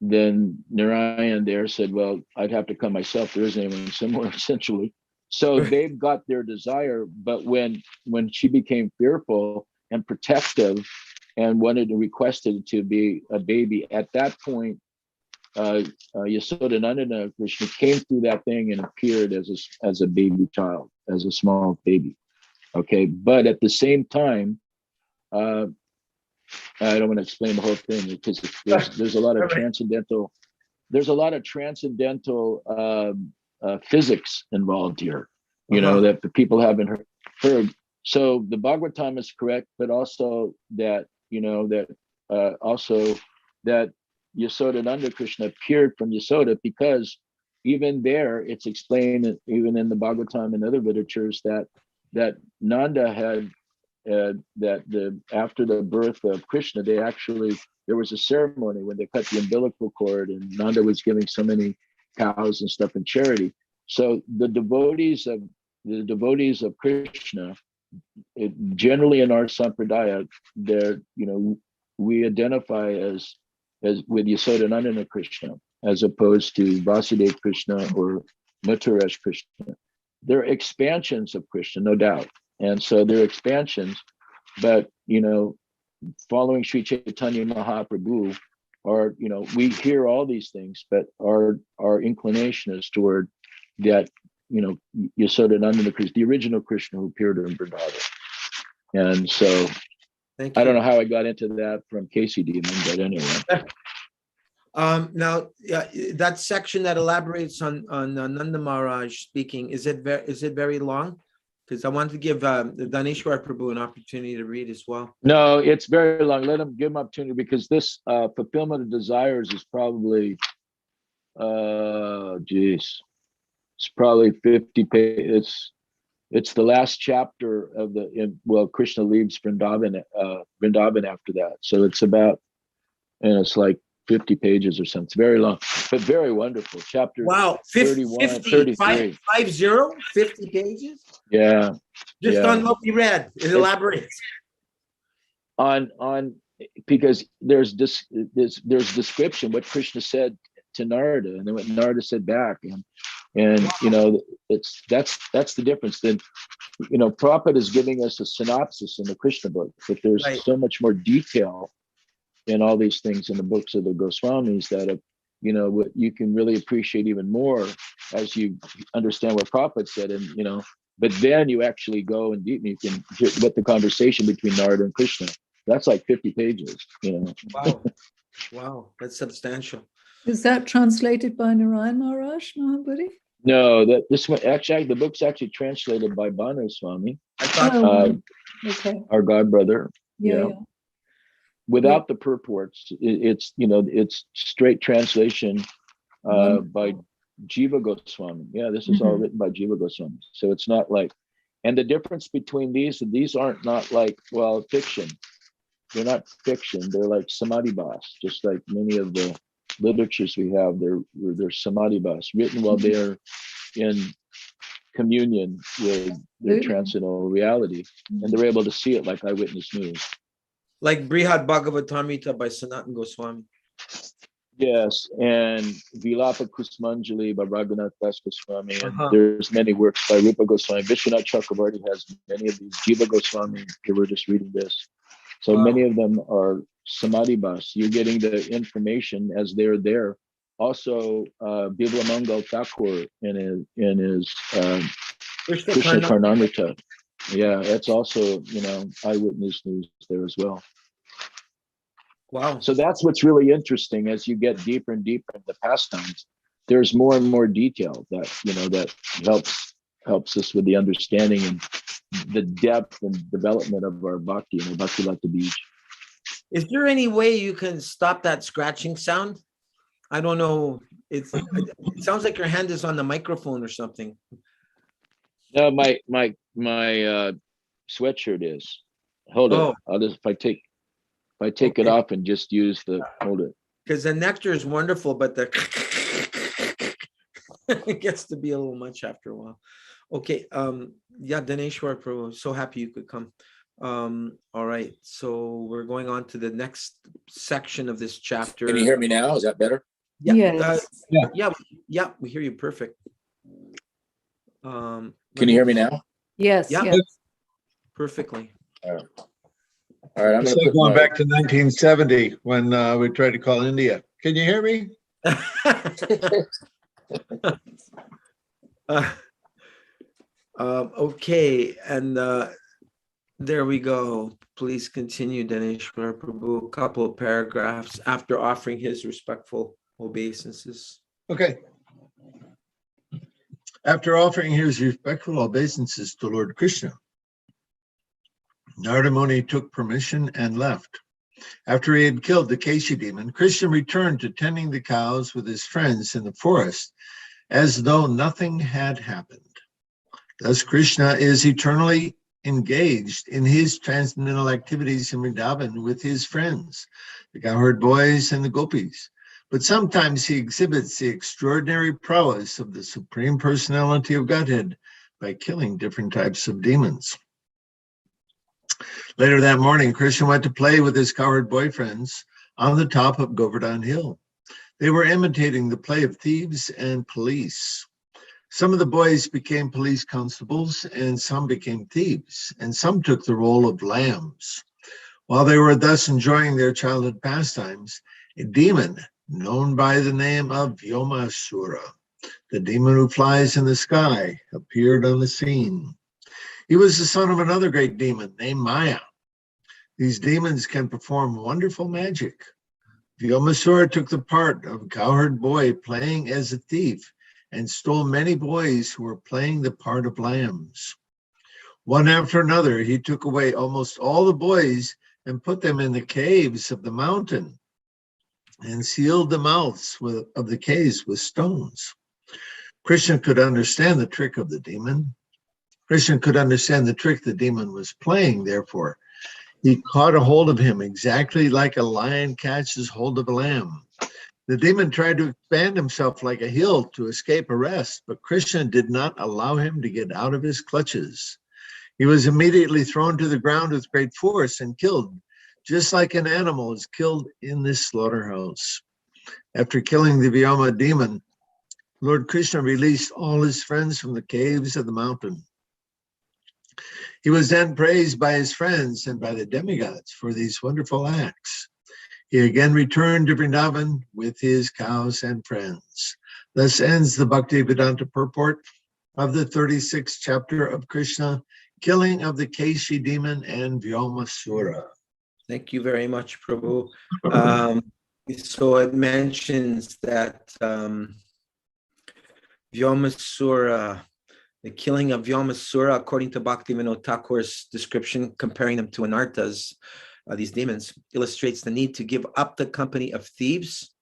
then Narayan there said, well, I'd have to come myself. There isn't anyone similar, essentially. So they've got their desire. But when she became fearful and protective and wanted to requested to be a baby, at that point, Yashoda Nanda Krishna came through that thing and appeared as a baby child, as a small baby. Okay, but at the same time, I don't want to explain the whole thing because there's a lot of transcendental, physics involved here, that the people haven't heard. So the Bhagavatam is correct, but also that that Yashoda Nanda Krishna appeared from Yashoda, because even there it's explained, even in the Bhagavatam and other literatures, that Nanda had after the birth of Krishna, there was a ceremony when they cut the umbilical cord, and Nanda was giving so many cows and stuff in charity. So the devotees of Krishna, generally in our sampradaya, we identify as with Yashoda Nandana Krishna, as opposed to Vasudeva Krishna or Mathura's Krishna. They're expansions of Krishna, no doubt. And so they're expansions, but, following Sri Chaitanya Mahaprabhu, we hear all these things, but our inclination is toward that, Yashoda Nandana Krishna, the original Krishna who appeared in Vrindavan. And so I don't know how I got into that from Keshi Demon, but anyway. Now, that section that elaborates on Nanda Maharaj speaking, is it very long? Because I wanted to give Daneshwar Prabhu an opportunity to read as well. No, it's very long. Give him opportunity, because this fulfillment of desires is probably, it's probably 50 pages. It's the last chapter of Krishna leaves Vrindavan after that. So it's about, and it's like 50 pages or something. It's very long, but very wonderful. Chapter 31, 33. 50 pages? Yeah. Just on what we read. It elaborates. On because there's description, what Krishna said to Narada, and then what Narada said back. And that's the difference. Then, Prabhupada is giving us a synopsis in the Krishna book, but there's so much more detail in all these things in the books of the Goswamis that what you can really appreciate even more as you understand what Prabhupada said. And but then you actually go and deep, and you can hear what the conversation between Narada and Krishna. That's like 50 pages. Wow, that's substantial. Is that translated by Narayan Maharaj, Mahabodhi? No, this one actually, the book's actually translated by Bhanu Swami. I thought okay. Our godbrother. Yeah. Without the purports, it's straight translation by Jiva Goswami. Yeah, this is all written by Jiva Goswami. So it's not like, and the difference between these aren't not like, fiction. They're not fiction. They're like samadhi bhas, just like many of the literatures we have. They're samadhi bhas, written while they're in communion with their transcendental reality, and they're able to see it like eyewitness news. Like Brihad Bhagavatamrita by Sanatana Goswami. Yes, and Vilapa Kusmanjali by Raghunath Das Goswami, and there's many works by Rupa Goswami. Vishwanath Chakravarti has many of these. Jiva Goswami, here we're just reading this. So many of them are samadhi bhas. You're getting the information as they're there. Also, Bibla Mangal Thakur in his Krishna Karnamrita. Yeah, it's also, eyewitness news there as well. Wow. So that's what's really interesting as you get deeper and deeper into pastimes. There's more and more detail that, that helps us with the understanding and the depth and development of our bhakti and Bhakti Lata Bij. Is there any way you can stop that scratching sound? I don't know. It sounds like your hand is on the microphone or something. No, my sweatshirt is. Hold Oh. it. I'll just, if I take it Okay. off and just use the, hold it. Because the nectar is wonderful, but the it gets to be a little much after a while. Okay. Yeah, Dineshwar Prabhu, so happy you could come. All right. So we're going on to the next section of this chapter. Can you hear me now? Is that better? Yeah. Yes. Yeah, we hear you perfect. Can you hear me now? Yes. Yeah. Yes. Perfectly. All right. I'm It's going like to going back to 1970 when we tried to call India. Can you hear me? Okay, and there we go. Please continue, Dineshwar Prabhu. A couple of paragraphs after offering his respectful obeisances. Okay. After offering his respectful obeisances to Lord Krishna, Narada Muni took permission and left. After he had killed the Keshi demon, Krishna returned to tending the cows with his friends in the forest as though nothing had happened. Thus, Krishna is eternally engaged in his transcendental activities in Vrindavan with his friends, the cowherd boys and the gopis. But sometimes he exhibits the extraordinary prowess of the Supreme Personality of Godhead by killing different types of demons. Later that morning, Krishna went to play with his cowherd boyfriends on the top of Govardhan Hill. They were imitating the play of thieves and police. Some of the boys became police constables, and some became thieves, and some took the role of lambs. While they were thus enjoying their childhood pastimes, a demon known by the name of Vyomasura, the demon who flies in the sky, appeared on the scene. He was the son of another great demon named Maya. These demons can perform wonderful magic. Vyomasura took the part of a cowherd boy playing as a thief and stole many boys who were playing the part of lambs. One after another, he took away almost all the boys and put them in the caves of the mountain and sealed the mouths of the caves with stones. Krishna could understand the trick of the demon. Krishna could understand the trick the demon was playing, therefore. He caught a hold of him exactly like a lion catches hold of a lamb. The demon tried to expand himself like a hill to escape arrest, but Krishna did not allow him to get out of his clutches. He was immediately thrown to the ground with great force and killed, just like an animal is killed in this slaughterhouse. After killing the Vyoma demon, Lord Krishna released all his friends from the caves of the mountain. He was then praised by his friends and by the demigods for these wonderful acts. He again returned to Vrindavan with his cows and friends. Thus ends the Bhaktivedanta purport of the 36th chapter of Krishna, killing of the Keshi demon and Vyomasura. Thank you very much, Prabhu. So it mentions that Vyomasura, the killing of Vyomasura, according to Bhaktivinoda Thakur's description, comparing them to anartas, these demons, illustrates the need to give up the company of thieves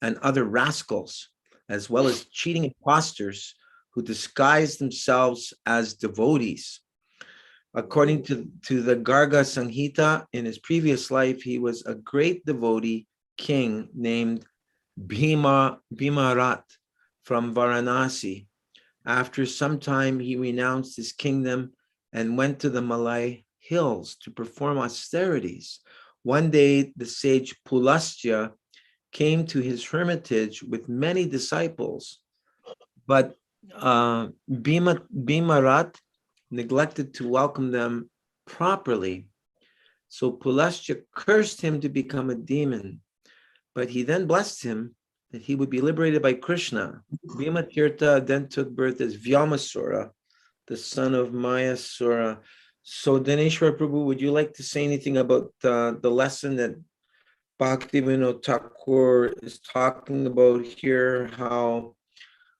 and other rascals, as well as cheating impostors who disguise themselves as devotees. According to the Garga Samhita, in his previous life, he was a great devotee king named Bhimarat from Varanasi. After some time, he renounced his kingdom and went to the Malay hills to perform austerities. One day, the sage Pulastya came to his hermitage with many disciples, but Bhimarat neglected to welcome them properly. So Pulastya cursed him to become a demon, but he then blessed him that he would be liberated by Krishna. Bhimatirtha then took birth as Vyomasura, the son of Mayasura. So Dineshwar Prabhu, would you like to say anything about the lesson that Bhaktivinoda Thakur is talking about here, how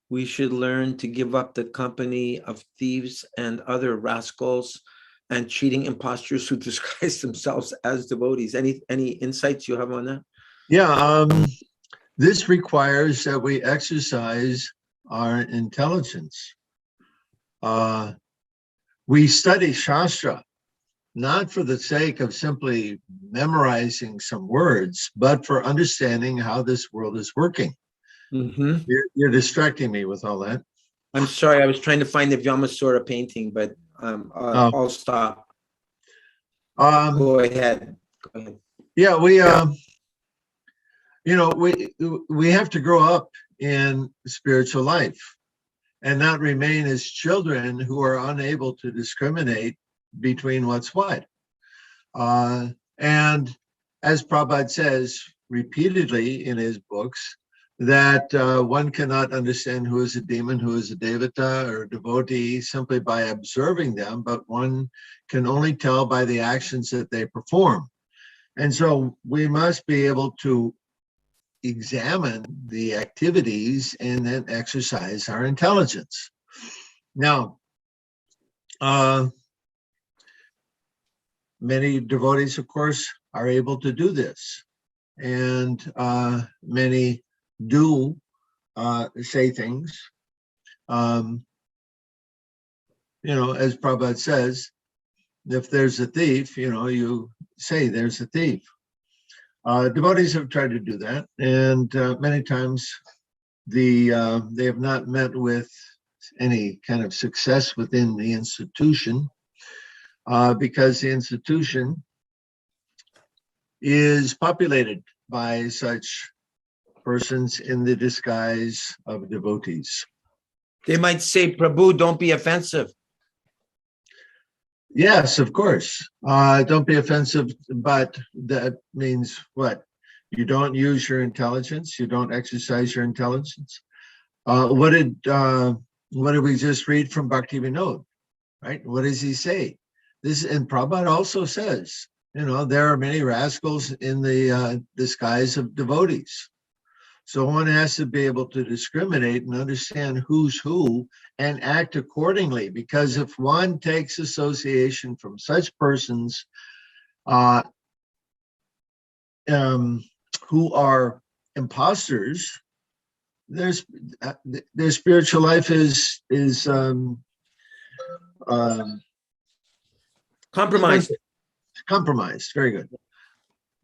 we should learn to give up the company of thieves and other rascals and cheating impostors who disguise themselves as devotees? Any insights you have on that? Yeah, this requires that we exercise our intelligence. We study Shastra not for the sake of simply memorizing some words, but for understanding how this world is working. Mm-hmm. You're distracting me with all that. I'm sorry, I was trying to find the Vyomasura painting, but I'll stop. Go ahead. Go ahead. Yeah, we have to grow up in spiritual life and not remain as children who are unable to discriminate between what's what. And as Prabhupada says repeatedly in his books, that one cannot understand who is a demon, who is a devata or a devotee simply by observing them, but one can only tell by the actions that they perform. And so we must be able to examine the activities and then exercise our intelligence. Now, many devotees, of course, are able to do this, and many do say things. As Prabhupada says, if there's a thief, you say there's a thief. Devotees have tried to do that, and many times they have not met with any kind of success within the institution, because the institution is populated by such persons in the disguise of devotees. They might say, Prabhu, don't be offensive. Yes, of course. Don't be offensive, but that means what? You don't use your intelligence. You don't exercise your intelligence. What did we just read from Bhakti Vinod? Right? What does he say? And Prabhupada also says, there are many rascals in the disguise of devotees. So one has to be able to discriminate and understand who's who and act accordingly, because if one takes association from such persons who are imposters, their spiritual life is Compromised. Compromised. Very good.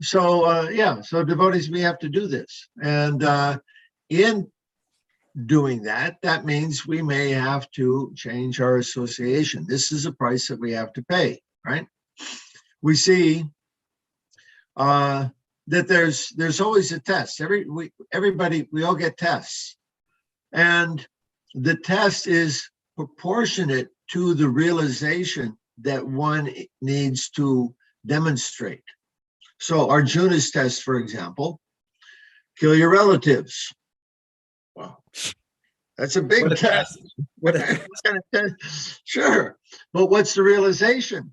So so devotees, we have to do this, and in doing that, that means we may have to change our association. This is a price that we have to pay, right? We see that there's always a test. Everybody, we all get tests, and the test is proportionate to the realization that one needs to demonstrate. So Arjuna's test, for example, kill your relatives. Wow, that's a big test. What a test. Sure, but what's the realization?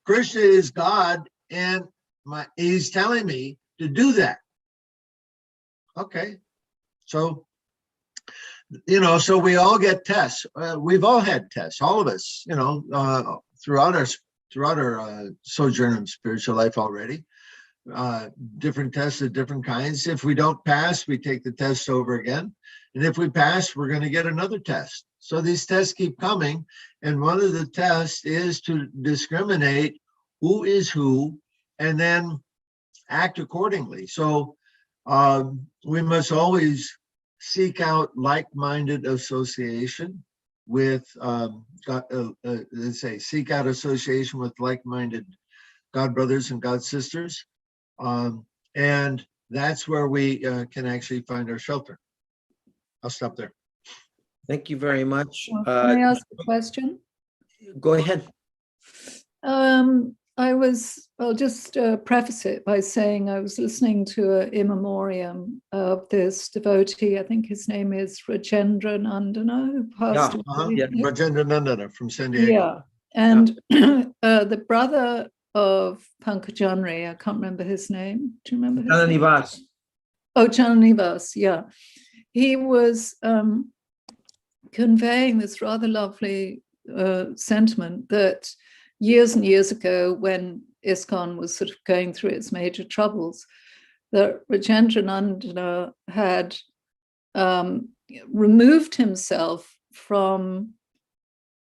Krishna is God, and he's telling me to do that. Okay, so so we all get tests. We've all had tests, all of us. Throughout our sojourn in spiritual life already. Different tests of different kinds. If we don't pass, we take the test over again. And if we pass, we're going to get another test. So these tests keep coming. And one of the tests is to discriminate who is who and then act accordingly. So we must always seek out like-minded association with, let's say, seek out association with like-minded God brothers and God sisters. And that's where we can actually find our shelter. I'll stop there. Thank you very much. Can I ask a question? Go ahead. I'll just preface it by saying I was listening to an in memoriam of this devotee. I think his name is Rajendra Nandana, who passed away. Rajendra Nandana from San Diego. Yeah, and the brother of Pankajanri, I can't remember his name. Do you remember his name? Chananivas. Oh, Chananivas, yeah. He was conveying this rather lovely sentiment that years and years ago, when ISKCON was sort of going through its major troubles, that Rajendra Nandana had removed himself from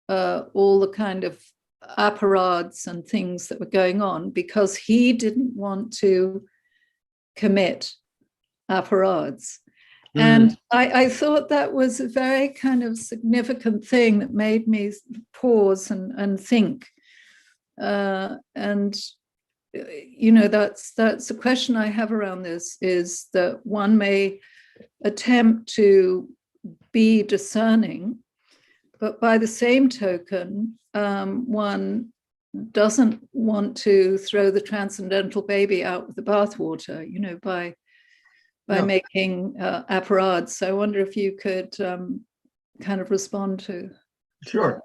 all the kind of aparads and things that were going on because he didn't want to commit aparads. And I thought that was a very kind of significant thing that made me pause and think. And you know, that's a question I have around this, is that one may attempt to be discerning, but by the same token, one doesn't want to throw the transcendental baby out with the bathwater, you know, by making apparats. So I wonder if you could kind of respond to. Sure.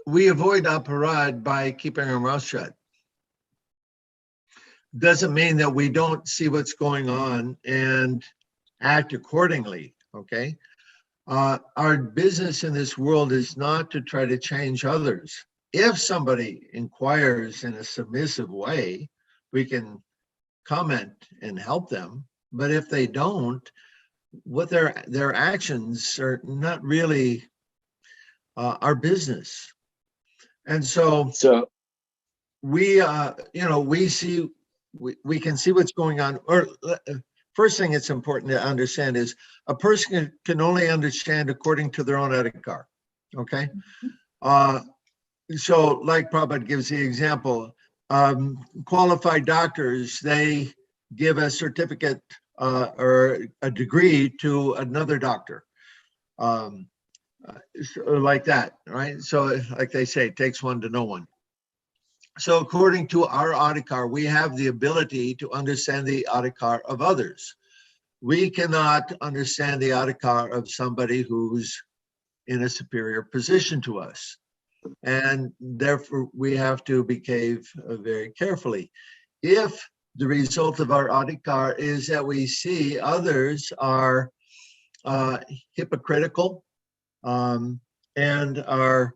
We avoid apparat by keeping our mouth shut. Doesn't mean that we don't see what's going on and act accordingly, okay? Our business in this world is not to try to change others. If somebody inquires in a submissive way, we can comment and help them. But if they don't, what their actions are not really our business. And so we, you know, we can see what's going on. Or first thing it's important to understand is a person can only understand according to their own adhikar, okay? So like Prabhupada gives the example, qualified doctors, they give a certificate or a degree to another doctor. Like that, right? So like they say, it takes one to know one. So according to our adhikar, we have the ability to understand the adhikar of others. We cannot understand the adhikar of somebody who's in a superior position to us. And therefore, we have to behave very carefully. If the result of our adhikar is that we see others are hypocritical, and are,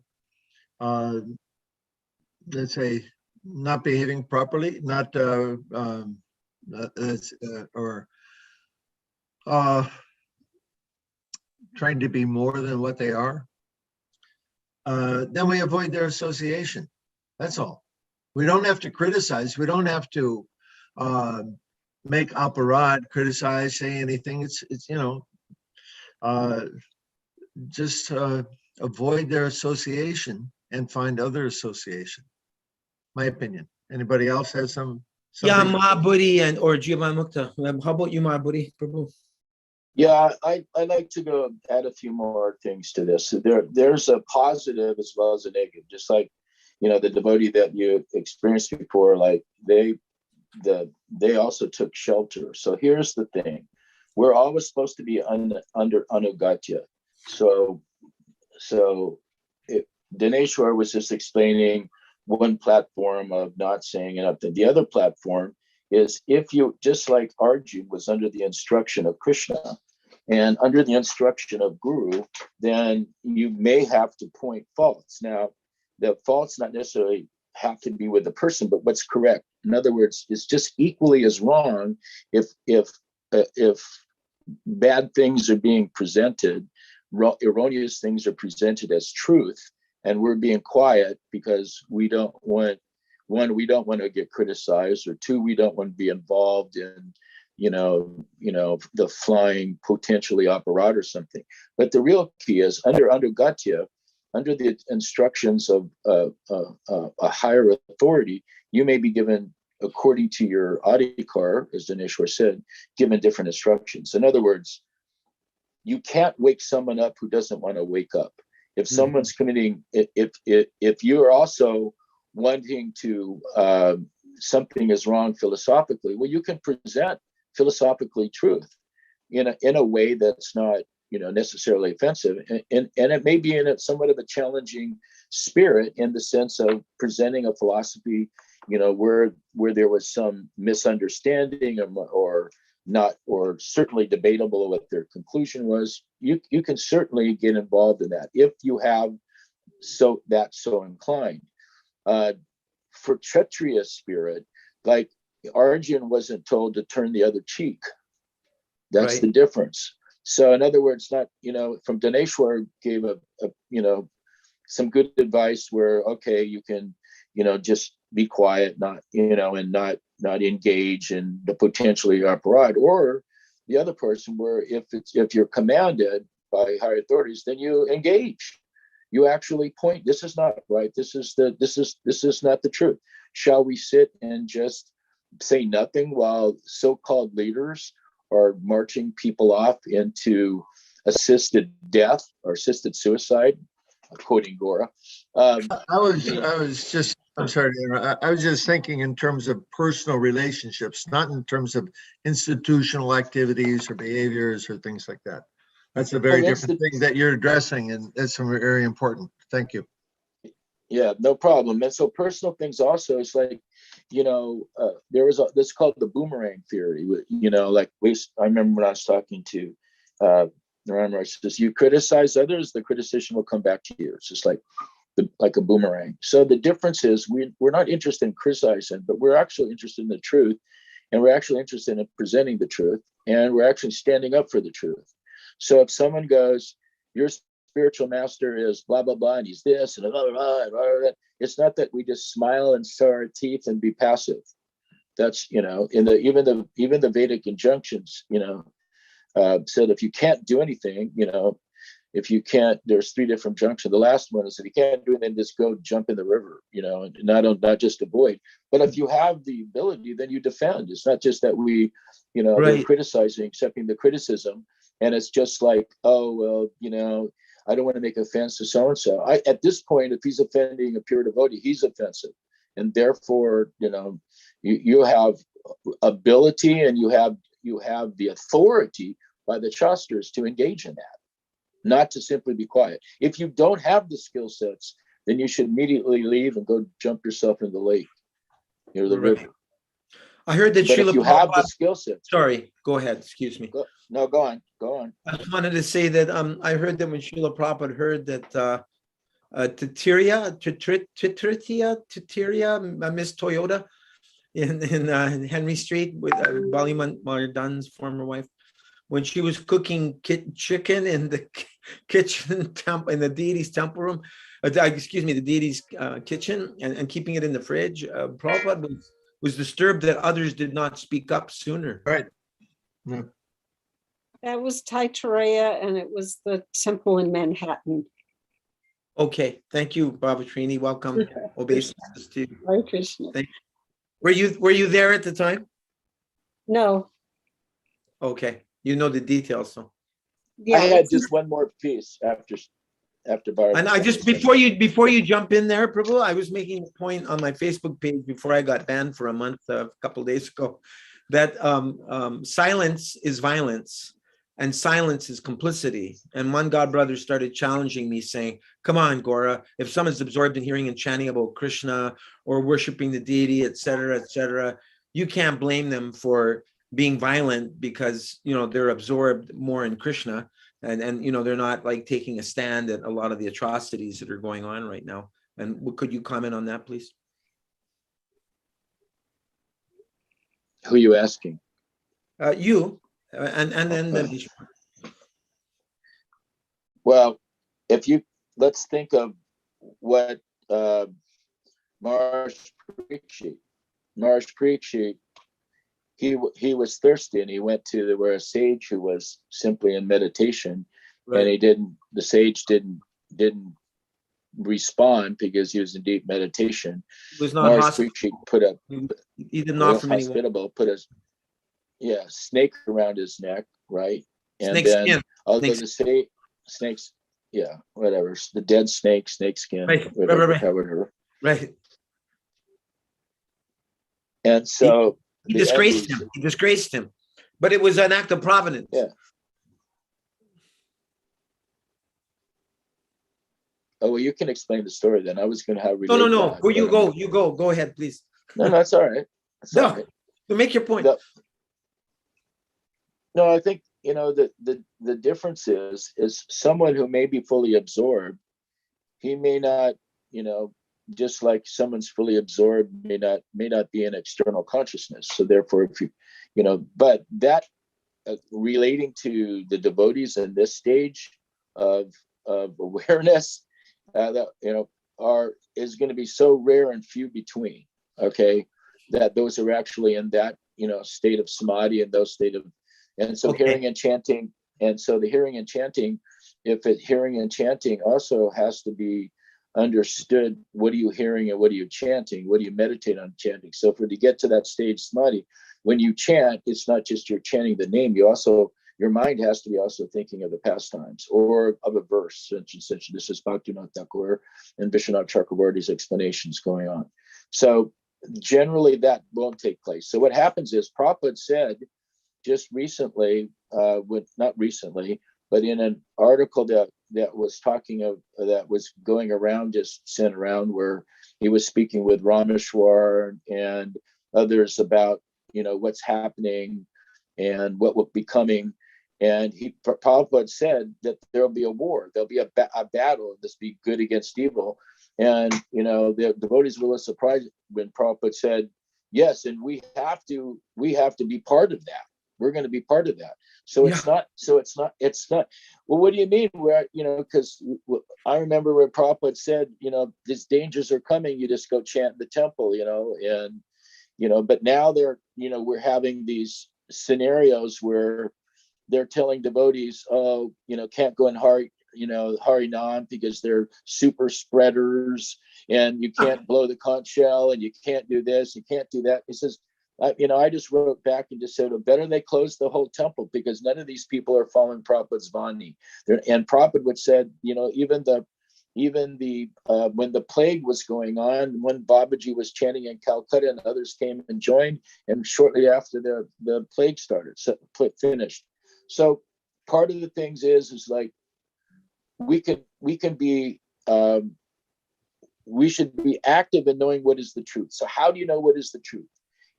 let's say, not behaving properly, not or trying to be more than what they are, then we avoid their association. That's all. We don't have to criticize. We don't have to make aparad, criticize, say anything. It's you know, just avoid their association and find other association. My opinion. Anybody else has some? Yeah, Mahaburi and or Jiva Mukta. How about you, Mahaburi? Prabhu? Yeah, I like to go add a few more things to this. There's a positive as well as a negative. Just like, you know, the devotee that you experienced before, like they also took shelter. So here's the thing: we're always supposed to be under anugatya. So Dineshwar was just explaining one platform of not saying it up. The other platform is if you, just like Arjun was under the instruction of Krishna and under the instruction of Guru, then you may have to point faults. Now, the faults not necessarily have to be with the person, but what's correct. In other words, it's just equally as wrong if bad things are being presented, erroneous things are presented as truth, and we're being quiet because we don't want, one, we don't want to get criticized, or two, we don't want to be involved in, you know, the flying potentially aparat or something. But the real key is under Anugatya, under the instructions of a higher authority, you may be given, according to your adhikar, as Dineshwar said, given different instructions. In other words, you can't wake someone up who doesn't want to wake up. If someone's committing, if you are also wanting to, something is wrong philosophically, well, you can present philosophically truth in a way that's not, you know, necessarily offensive, and it may be in a somewhat of a challenging spirit, in the sense of presenting a philosophy, you know, where there was some misunderstanding or not, or certainly debatable what their conclusion was. You can certainly get involved in that if you have so inclined. For Kshatriya spirit, like Arjun wasn't told to turn the other cheek. That's right. The difference. So in other words, not, you know, from Dineshwar gave a you know, some good advice where, okay, you can, just be quiet, not, and not engage in the potentially upright. Or the other person where if you're commanded by higher authorities, then you engage. You actually point, this is not right. This is not the truth. Shall we sit and just say nothing while so-called leaders are marching people off into assisted death or assisted suicide? I'm quoting Gora. I'm sorry to interrupt. I was just thinking in terms of personal relationships, not in terms of institutional activities or behaviors or things like that. That's a very different thing that you're addressing, and that's very important. Thank you. Yeah, no problem. And so personal things also, it's like, there was this called the Boomerang Theory. I remember when I was talking to Narayana, says, you criticize others, the criticism will come back to you. It's just like a boomerang. So the difference is we're not interested in criticizing, but we're actually interested in the truth, and we're actually interested in presenting the truth, and we're actually standing up for the truth. So if someone goes, your spiritual master is blah, blah, blah, and he's this and blah, blah, blah, blah, blah, it's not that we just smile and show our teeth and be passive. That's, in even the Vedic injunctions, said if you can't do anything, if you can't, there's 3 different junctions. The last one is if you can't do it, then just go jump in the river, and not just avoid. But if you have the ability, then you defend. It's not just that we, Right. they're criticizing, accepting the criticism. And it's just like, oh, well, I don't want to make offense to so-and-so. At this point, if he's offending a pure devotee, he's offensive. And therefore, you have ability and you have the authority by the Shastras to engage in that, not to simply be quiet. If you don't have the skill sets, then you should immediately leave and go jump yourself in the lake near the river. I heard that But if you have the skill sets. Sorry, go ahead. Excuse me. Go on. I just wanted to say that I heard that when Srila Prabhupada heard that Titiria, Miss Toyota in Henry Street with Bali Mardan's former wife, when she was cooking chicken in the kitchen temple, in the deity's temple room, the deity's kitchen, and keeping it in the fridge, Prabhupada was disturbed that others did not speak up sooner. Right. Yeah. That was Taittiriya, and it was the temple in Manhattan. Okay, thank you, Baba Trini. Welcome. Obeisances to you. Hare Krishna. Were you there at the time? No. Okay, you know the details. So Yeah, I had just one more piece after Barbara. and I just before you jump in there, Prabhu, I was making a point on my Facebook page before I got banned for a month a couple of days ago that silence is violence and silence is complicity. And one God brother started challenging me, saying, "Come on, Gora, if someone's absorbed in hearing and chanting about Krishna or worshiping the deity, etc., you can't blame them for being violent because they're absorbed more in Krishna." And they're not like taking a stand at a lot of the atrocities that are going on right now. And could you comment on that, please? Who are you asking? You and then Well, let's think of what Maharaj Parikshit, he was thirsty, and he went to where a sage who was simply in meditation, right. And the sage didn't respond because he was in deep meditation. He was not hospitable. He did not hospitable. Put a snake around his neck, right? And snake then skin. although the snakes, whatever, the dead snake skin, right. whatever covered her, right. And so he disgraced him. He disgraced him, but it was an act of providence. Yeah. Oh, well, you can explain the story then. I was going to have. No. Where you go? You go. Go ahead, please. No, that's all right. All right. You make your point. No, I think the difference is someone who may be fully absorbed. He may not, just like someone's fully absorbed may not be an external consciousness. So therefore, if but that relating to the devotees in this stage of awareness that is going to be so rare and few between. Okay, that those are actually in that state of samadhi and those state of, and so Okay. hearing and chanting, and so the hearing and chanting, hearing and chanting also has to be understood. What are you hearing and what are you chanting? What do you meditate on chanting? So for to get to that stage samadhi, when you chant, it's not just you're chanting the name. You also, your mind has to be also thinking of the pastimes or of a verse, such and such. This is Bhaktivinoda Thakur and Vishwanath Chakraborty's explanations going on. So generally that won't take place. So what happens is Prabhupada said just recently, not recently, but in an article that was talking of, that was going around, just sent around, where he was speaking with Rameshwar and others about what's happening and what will be coming. And Prabhupada said that there'll be a war, there'll be a battle, this be good against evil. And the devotees were a little surprised when Prabhupada said, yes, and we have to be part of that. We're going to be part of that. So it's not. Well, what do you mean? Where because I remember where Prabhupada said, these dangers are coming. You just go chant in the temple, and But now we're having these scenarios where they're telling devotees, oh, can't go in Harinam because they're super spreaders, and you can't blow the conch shell, and you can't do this, you can't do that. He says, I just wrote back and just said, better they close the whole temple, because none of these people are following Prabhupada's Vani. And Prabhupada would said, even the when the plague was going on, when Babaji was chanting in Calcutta and others came and joined, and shortly after the plague started, finished. So part of the things is like we should be active in knowing what is the truth. So how do you know what is the truth?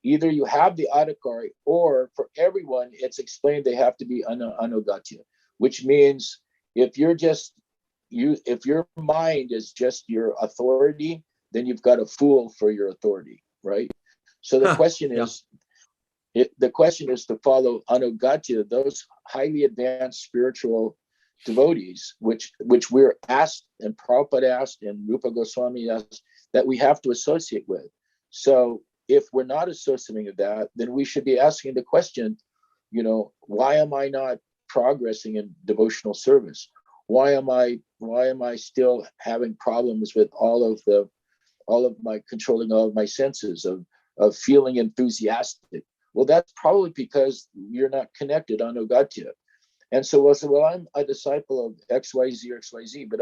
Either you have the adhikari, or for everyone, it's explained they have to be anugatya, which means if your mind is just your authority, then you've got a fool for your authority, right? So the question is, the question is to follow anugatya, those highly advanced spiritual devotees, which we're asked, and Prabhupada asked, and Rupa Goswami asked, that we have to associate with. So if we're not associating with that, then we should be asking the question, why am I not progressing in devotional service? Why am I still having problems with all of my controlling all of my senses of feeling enthusiastic? Well, that's probably because you're not connected on Anugatya. And so we'll say, well, I'm a disciple of XYZ or XYZ, but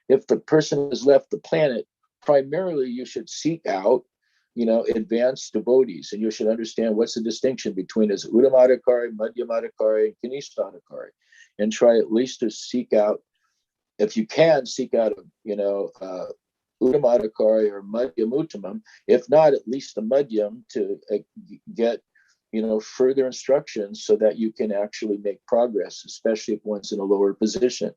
if the person has left the planet, primarily you should seek out advanced devotees, and you should understand what's the distinction between as Uttamadhikari, Madhyamadhikari, and Kanishthadhikari, and try at least to seek out, if you can, seek out Uttamadhikari or Madhyamuttamam, if not at least the Madhyam, to get further instructions so that you can actually make progress, especially if one's in a lower position.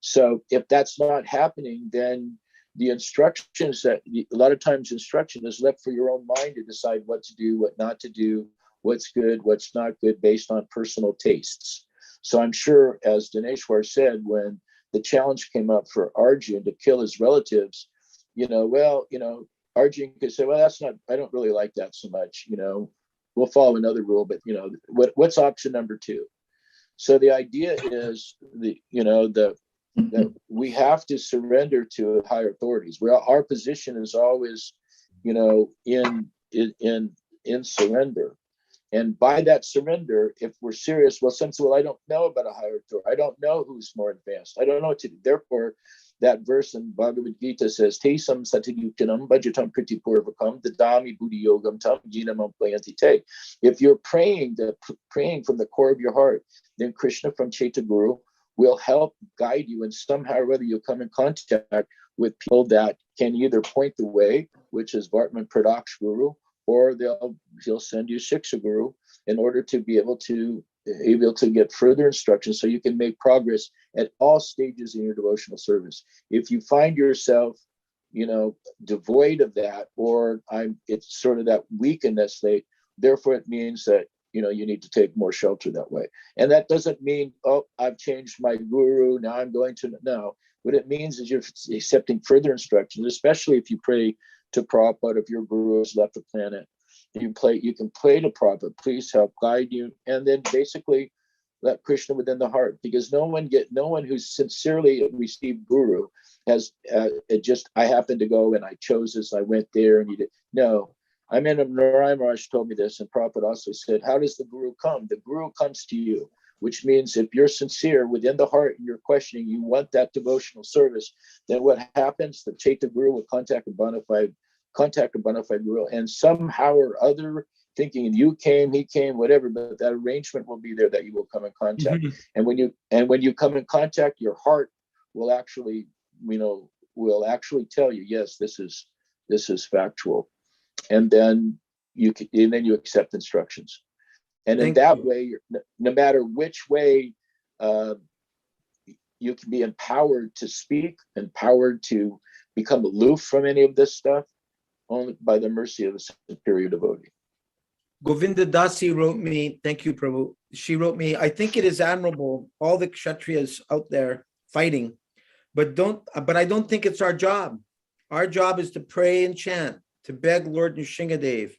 So if that's not happening, then the instructions a lot of times instruction is left for your own mind to decide what to do, what not to do, what's good, what's not good, based on personal tastes. So I'm sure, as Dineshwar said, when the challenge came up for Arjun to kill his relatives, Arjun could say, well, that's not, I don't really like that so much, we'll follow another rule, but what's option number 2? So the idea is that we have to surrender to higher authorities. Our position is always, in surrender. And by that surrender, if we're serious, some say, well, I don't know about a higher authority. I don't know who's more advanced. I don't know what to do. Therefore, that verse in Bhagavad Gita says, Tesam satyutanam bhajatam kriti purvakam dadami buddhi yogam tam jinam ampayanti te. If you're praying from the core of your heart, then Krishna from Chaitya Guru will help guide you, and somehow or other you'll come in contact with people that can either point the way, which is Vartman Pradaksh Guru, or he'll send you Shiksha Guru in order to be able to get further instructions so you can make progress at all stages in your devotional service. If you find yourself, devoid of that, or it's sort of that weak in that state, therefore it means that you need to take more shelter that way. And that doesn't mean, oh, I've changed my guru, now I'm going to, no. What it means is you're accepting further instructions, especially if you pray to Prabhupada, if your guru has left the planet. You can pray to Prabhupada, please help guide you, and then basically let Krishna within the heart, because no one who's sincerely received guru has I happened to go and I chose this, I went there and you did. No, I mean, Narayan Maharaj told me this, and Prabhupada also said, how does the guru come? The guru comes to you, which means if you're sincere within the heart and you're questioning, you want that devotional service, then what happens? The Chaitya guru will contact a bona fide guru, and somehow or other, thinking you came, he came, whatever, but that arrangement will be there that you will come in contact. And when you come in contact, your heart will actually, tell you, yes, this is factual. And then you accept instructions. And in that way, no matter which way, you can be empowered to speak, empowered to become aloof from any of this stuff, only by the mercy of the superior devotee. Govinda Dasi wrote me, thank you, Prabhu. She wrote me, I think it is admirable, all the Kshatriyas out there fighting, but I don't think it's our job. Our job is to pray and chant, to beg Lord Nrsingadev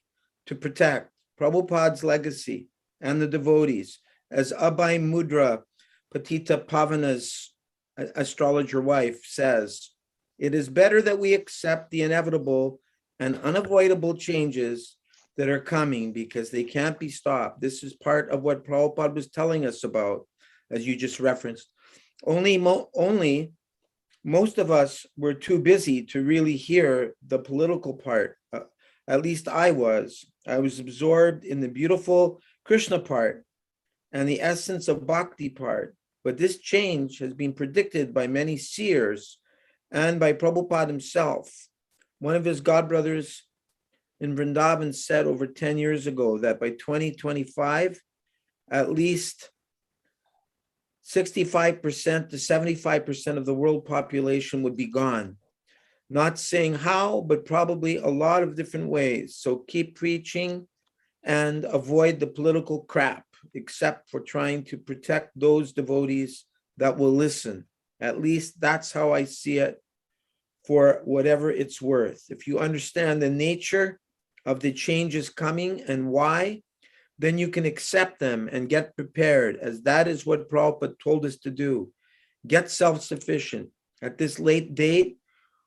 to protect Prabhupada's legacy and the devotees. As Abhay Mudra, Patita Pavana's astrologer wife, says, it is better that we accept the inevitable and unavoidable changes that are coming because they can't be stopped. This is part of what Prabhupada was telling us about, as you just referenced. Only most of us were too busy to really hear the political part. At least I was. I was absorbed in the beautiful Krishna part and the essence of bhakti part. But this change has been predicted by many seers and by Prabhupada himself. One of his godbrothers in Vrindavan said over 10 years ago that by 2025, at least 65% to 75% of the world population would be gone. Not saying how, but probably a lot of different ways. So keep preaching and avoid the political crap, except for trying to protect those devotees that will listen. At least that's how I see it, for whatever it's worth. If you understand the nature of the changes coming and why, then you can accept them and get prepared, as that is what Prabhupada told us to do. Get self-sufficient. At this late date,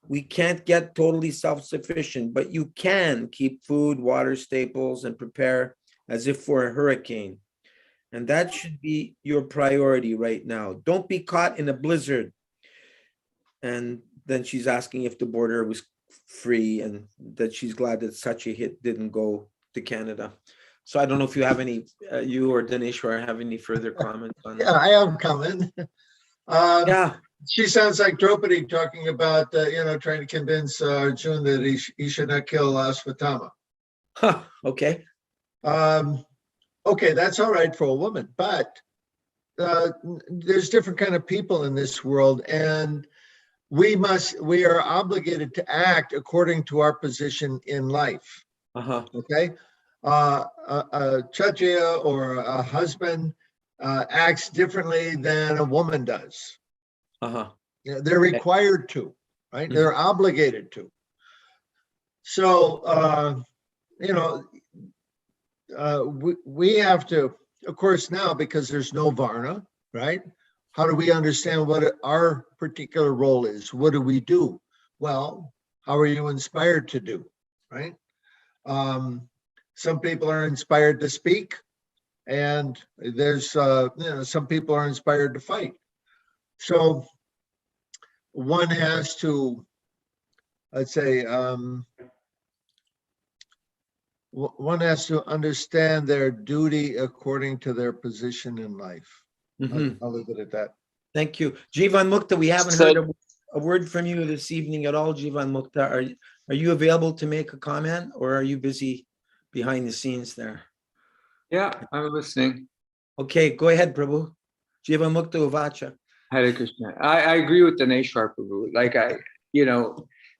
we can't get totally self-sufficient, but you can keep food, water, staples, and prepare as if for a hurricane. And that should be your priority right now. Don't be caught in a blizzard. And then she's asking if the border was free and that she's glad that such a hit didn't go to Canada. So I don't know if you have any, you or Dineshwar have any further comments on that. Yeah, I have a comment. Yeah. She sounds like Draupadi talking about, trying to convince Arjuna that he should not kill Ashwatthama. Huh, okay. Okay, that's all right for a woman, but there's different kind of people in this world, and we are obligated to act according to our position in life. Okay, a Kshatriya or a husband acts differently than a woman does. They're required to, right? Mm-hmm. They're obligated to. So we have to, of course, now, because there's no Varna, right? How do we understand what our particular role is? What do we do? Well, how are you inspired to do, right? Some people are inspired to speak, and there's, some people are inspired to fight. So one has to, let's say, one has to understand their duty according to their position in life. Mm-hmm. I'll leave it at that. Thank you. Jivan Mukta, we haven't heard a word from you this evening at all, Jivan Mukta. Are you available to make a comment, or are you busy behind the scenes there? Yeah, I'm listening. Okay, go ahead, Prabhu. Jivan Mukta Uvacha. Hare Krishna. I agree with Dineshwar, Prabhu. Like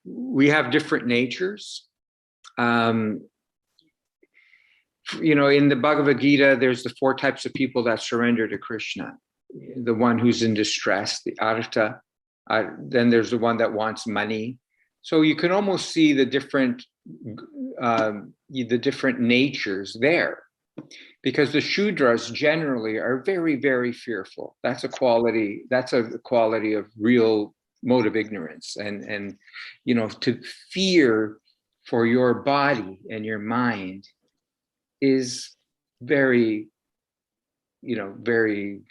we have different natures. In the Bhagavad Gita, there's the 4 types of people that surrender to Krishna. The one who's in distress, the arta, Then there's the one that wants money. So you can almost see the different natures there, because the Shudras generally are very, very fearful. That's a quality of real mode of ignorance. And to fear for your body and your mind is very, very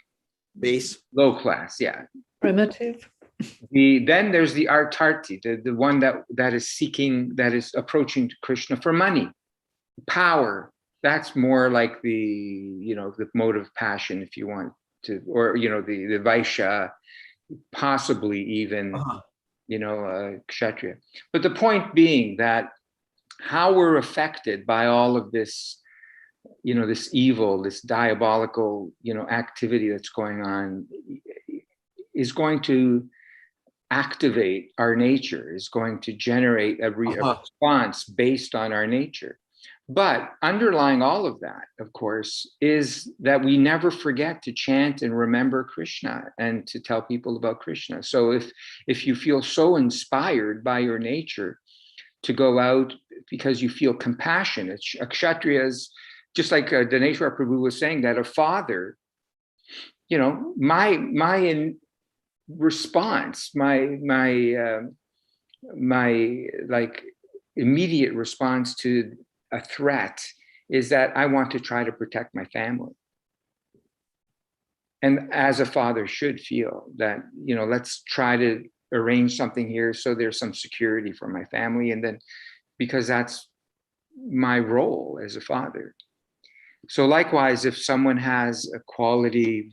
Base. low class. Yeah. Primitive. Then there's the artarti, the one that is approaching Krishna for money, power. That's more like the mode of passion, if you want to, or the Vaishya, possibly even Kshatriya. But the point being that how we're affected by all of this, this evil, this diabolical, activity that's going on, is going to activate our nature, is going to generate a response based on our nature. But underlying all of that, of course, is that we never forget to chant and remember Krishna and to tell people about Krishna. So if you feel so inspired by your nature to go out because you feel compassion, Kshatriyas, just like Dineshwar Prabhu was saying, that a father, my response, my like immediate response to a threat is that I want to try to protect my family. And as a father should feel that, let's try to arrange something here so there's some security for my family. And then, because that's my role as a father. So likewise, if someone has a quality,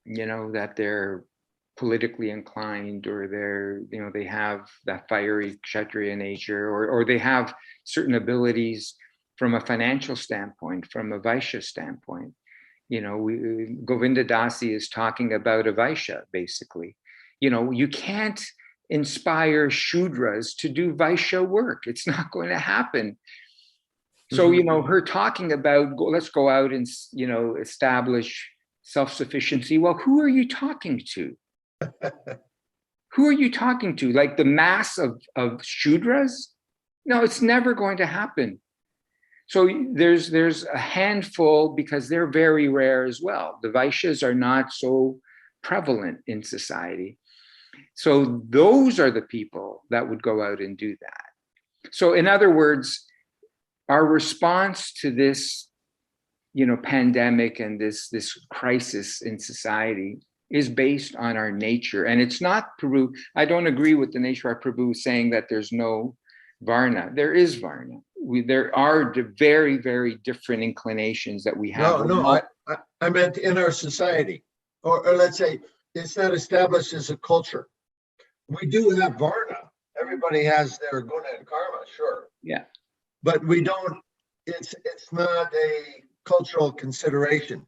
that they're politically inclined, or they have that fiery Kshatriya nature, or they have certain abilities from a financial standpoint, from a Vaishya standpoint. Govinda Dasi is talking about a Vaishya, basically. You can't inspire Shudras to do Vaishya work. It's not going to happen. So, her talking about, let's go out and, establish self-sufficiency. Well, who are you talking to? Who are you talking to? Like the mass of Shudras? No, it's never going to happen. So there's a handful, because they're very rare as well. The Vaishyas are not so prevalent in society. So those are the people that would go out and do that. So in other words, our response to this, pandemic and this crisis in society is based on our nature. And it's not Prabhu. I don't agree with Dineshwar Prabhu saying that there's no Varna. There is Varna. There are very, very different inclinations that we have. No, I meant in our society, or let's say it's not established as a culture. We do have Varna. Everybody has their guna and karma, sure. Yeah. But we don't, it's not a cultural consideration.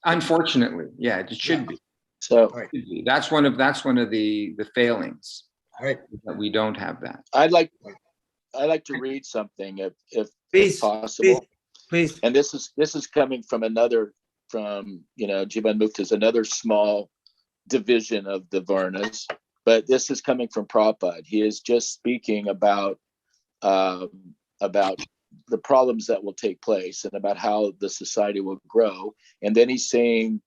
Unfortunately, yeah, it should be. So Right. That's one of the failings. Right. That we don't have that. I'd like to read something if Please, possible. please. And this is coming from Jiva and Mukta is another small division of the Varnas, but this is coming from Prabhupada. He is just speaking about the problems that will take place and about how the society will grow. And then he's saying,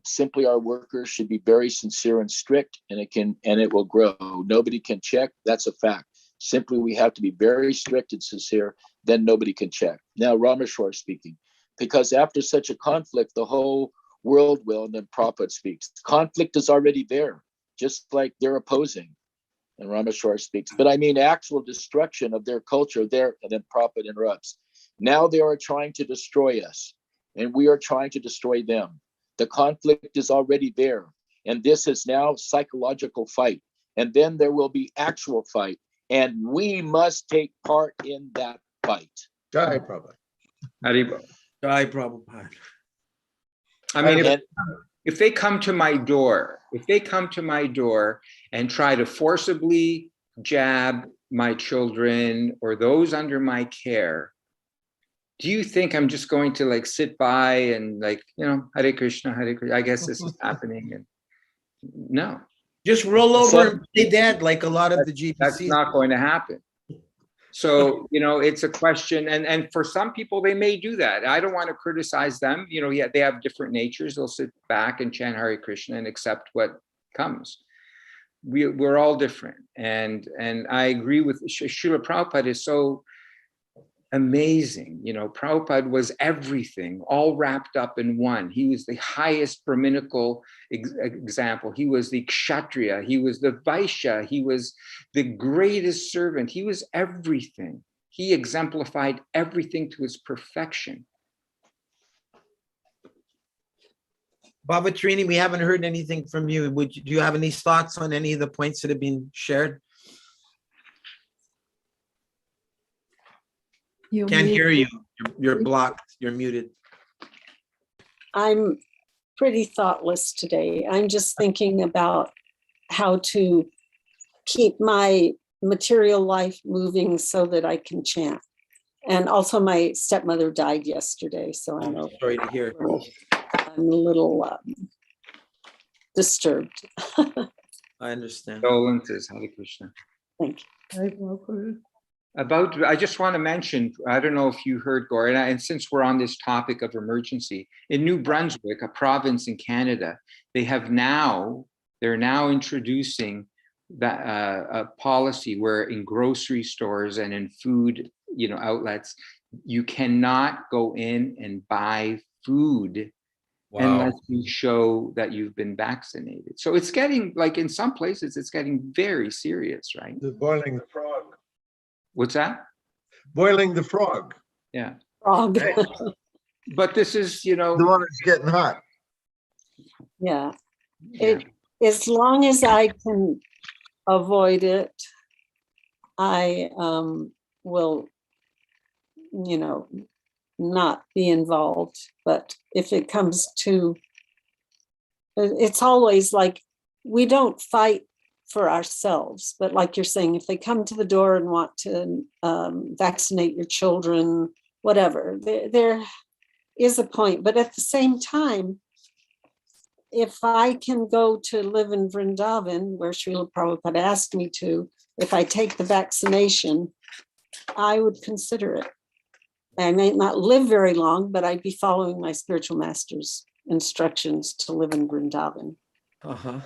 simply our workers should be very sincere and strict, and it will grow. Nobody can check. That's a fact. Simply, we have to be very strict and sincere, then nobody can check. Now, Rameshwar speaking, because after such a conflict, the whole world will, and then Prabhupada speaks. Conflict is already there, just like they're opposing. And Rameshwar speaks, but I mean actual destruction of their culture there, and then Prabhupada interrupts. Now they are trying to destroy us, and we are trying to destroy them. The conflict is already there, and this is now psychological fight. And then there will be actual fight, and we must take part in that fight. Jai Prabhupada. Haribo. Jai Prabhupada. I mean, if they come to my door, and try to forcibly jab my children or those under my care, do you think I'm just going to sit by and Hare Krishna, Hare Krishna, I guess this is happening? And no, Just roll over So- and play dead like a lot of the GBCs. That's not going to happen. So, it's a question, and for some people, they may do that. I don't want to criticize them. Yeah, they have different natures. They'll sit back and chant Hare Krishna and accept what comes. We're all different. And I agree with Srila Prabhupada is so amazing. Prabhupada was everything, all wrapped up in one. He was the highest Brahminical example. He was the Kshatriya. He was the Vaishya. He was the greatest servant. He was everything. He exemplified everything to its perfection. Baba Trini, we haven't heard anything from you. Do you have any thoughts on any of the points that have been shared? Can't hear you. You're blocked. You're muted. I'm pretty thoughtless today. I'm just thinking about how to keep my material life moving so that I can chant. And also my stepmother died yesterday, so I'm Sorry to hear. a little disturbed. I understand. Condolences, Hare Krishna. Thank you. I just want to mention, I don't know if you heard, Gaur, and since we're on this topic of emergency, in New Brunswick, a province in Canada, they're now introducing that a policy where in grocery stores and in food, outlets, you cannot go in and buy food unless you show that you've been vaccinated. So it's getting, like in some places, it's getting very serious, right? The boiling the frog. What's that? Boiling the frog. Yeah. Frog. But this is, The water's getting hot. Yeah. As long as I can avoid it, I will, not be involved. But if it comes to, it's always like, we don't fight for ourselves, but like you're saying, if they come to the door and want to vaccinate your children, whatever, there is a point. But at the same time, if I can go to live in Vrindavan, where Srila Prabhupada asked me to, if I take the vaccination, I would consider it. I may not live very long, but I'd be following my spiritual master's instructions to live in Vrindavan. Uh-huh.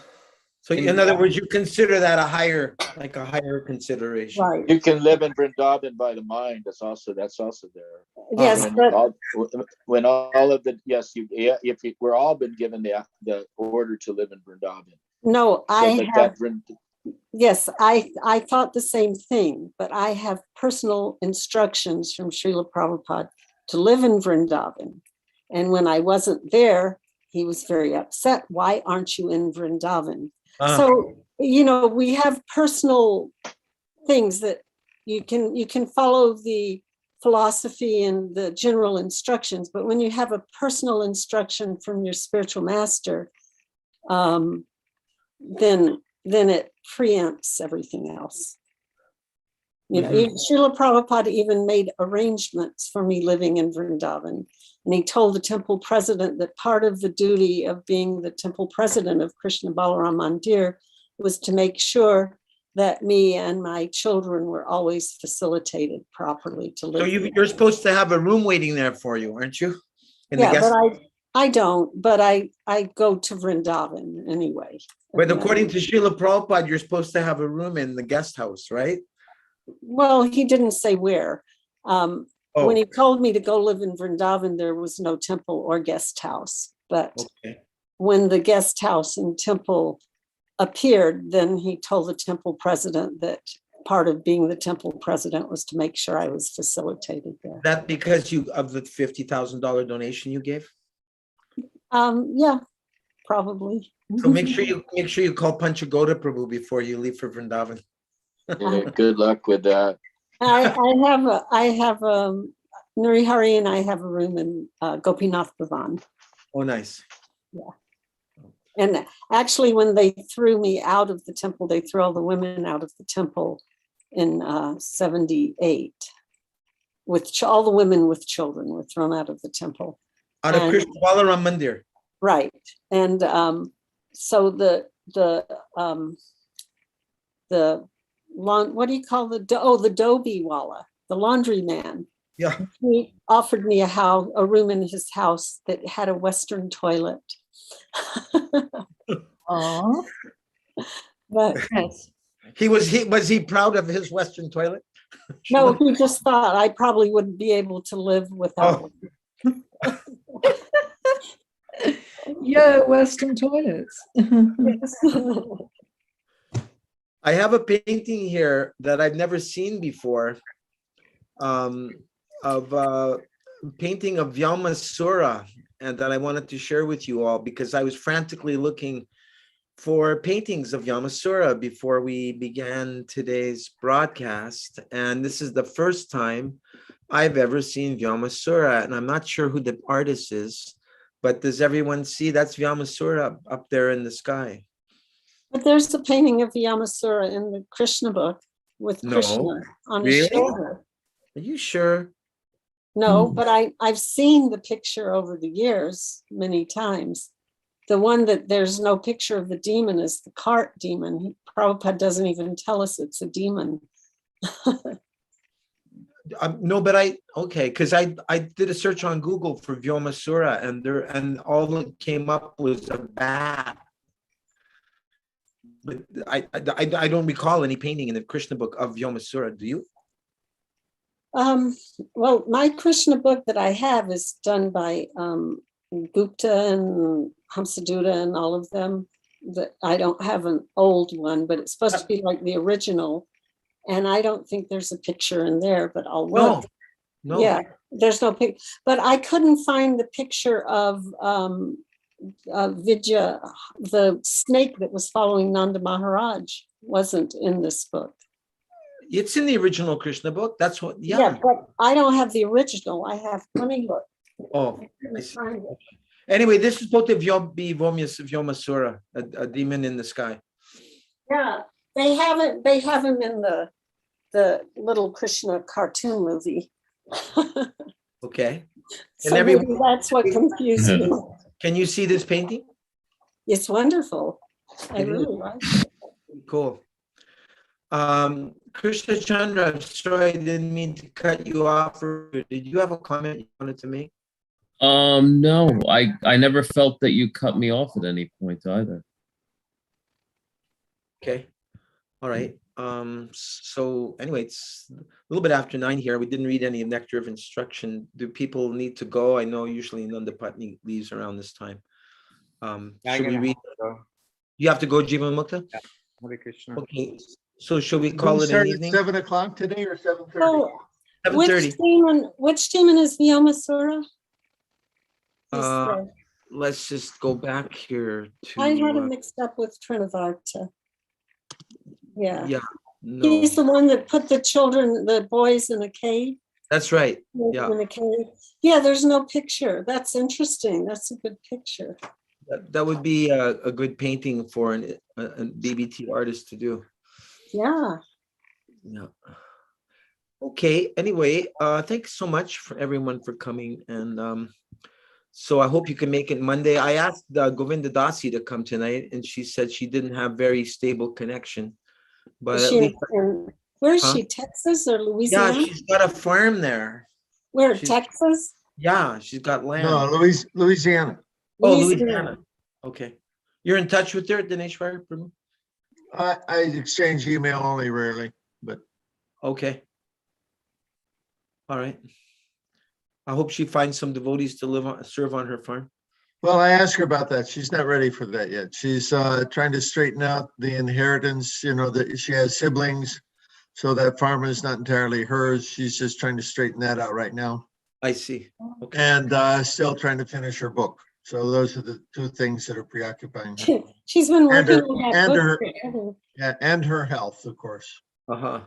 So in other words, you consider that a higher consideration. Right. You can live in Vrindavan by the mind. That's also there. Yes, but When all of the we're all been given the order to live in Vrindavan. no, So, yes, I thought the same thing, but I have personal instructions from Srila Prabhupada to live in Vrindavan. And when I wasn't there, he was very upset. Why aren't you in Vrindavan? So, we have personal things that you can follow the philosophy and the general instructions, but when you have a personal instruction from your spiritual master, then it preempts everything else. Srila Prabhupada even made arrangements for me living in Vrindavan. And he told the temple president that part of the duty of being the temple president of Krishna Balaram Mandir was to make sure that me and my children were always facilitated properly to live. So you're supposed to have a room waiting there for you, aren't you? But I don't, but I go to Vrindavan anyway. But according to Srila Prabhupada, you're supposed to have a room in the guest house, right? Well, he didn't say where. When he told me to go live in Vrindavan, there was no temple or guest house. But when the guest house and temple appeared, then he told the temple president that part of being the temple president was to make sure I was facilitated there. That because of the $50,000 donation you gave? Yeah, probably. So make sure you call Panchagoda Prabhu before you leave for Vrindavan. Yeah, good luck with that. I have Narihari and I have a room in Gopinath Bhavan. Oh, nice. Yeah. And actually, when they threw me out of the temple, they threw all the women out of the temple in 78. All the women with children were thrown out of the temple. Out of Krishna Balaram Mandir. Right. And so the what do you call the Dobie Walla, the laundry man. Yeah. He offered me a room in his house that had a Western toilet. Oh, But yes. Was he proud of his Western toilet? no, he just thought I probably wouldn't be able to live without Oh. Yeah, Western toilets. it. I have a painting here that I've never seen before, of painting of Vyomasura, and that I wanted to share with you all because I was frantically looking for paintings of Vyomasura before we began today's broadcast. And this is the first time I've ever seen Vyomasura, and I'm not sure who the artist is, but does everyone see that's Vyomasura up there in the sky? But there's a painting of Vyomasura in the Krishna book with Krishna on his Really? shoulder. Are you sure? No, but I've seen the picture over the years many times. The one that there's no picture of the demon is the cart demon. Prabhupada doesn't even tell us it's a demon. No, but because I did a search on Google for Vyomasura, and all that came up was a bat. But I don't recall any painting in the Krishna book of Vyomasura. Do you? Well, my Krishna book that I have is done by Gupta and Hamsaduta and all of them. That I don't have an old one, but it's supposed to be like the original. And I don't think there's a picture in there, but I'll look. No. Yeah, there's no picture. But I couldn't find the picture of Vidya, the snake that was following Nanda Maharaj wasn't in this book. It's in the original Krishna book. That's what, Yeah, but I don't have the original. I have, let me look. Oh, I couldn't find it. anyway, this is supposed to be Vyomasura, a demon in the sky. Yeah, they have him in the little Krishna cartoon movie. Okay. So And maybe that's what confused me. Can you see this painting? It's wonderful. I It is. really like it. Cool. Krishna Chandra, I'm sorry, I didn't mean to cut you off. Did you have a comment you wanted to make? No, I never felt that you cut me off at any point either. Okay. All right. So anyway, it's a little bit after 9 here. We didn't read any nectar of instruction. Do people need to go? I know usually Nanda Patni leaves around this time. Should we read? You have to go, Jiva Mukta? Yeah. Hare Krishna. Okay. So should we call it an evening? 7 o'clock today or 7:30? So, 7:30. which demon is Vyomasura? Let's just go back here to. I had him mixed up with Trinavarta. Yeah. Yeah. No. He's the one that put the boys in a cave. That's right. Yeah. In a cave. Yeah, there's no picture. That's interesting. That's a good picture. That would be a good painting for a BBT artist to do. Yeah. Yeah. Okay. Anyway, thanks so much for everyone for coming, and so I hope you can make it Monday. I asked Govinda Dasi to come tonight, and she said she didn't have very stable connection. But where is she? Texas or Louisiana? Yeah, she's got a farm there. Where? Texas? Yeah, she's got land. No, Louisiana. Oh, Louisiana. Okay. You're in touch with her, Dineshwar? I exchange email only rarely, but okay. All right. I hope she finds some devotees to serve on her farm. well, I asked her about that. She's not ready for that yet. She's trying to straighten out the inheritance, that she has siblings, so that farm is not entirely hers. She's just trying to straighten that out right now. I see. Okay. And still trying to finish her book. So those are the two things that are preoccupying her. She's been working on that book forever. Yeah, and her health, of course. Uh-huh.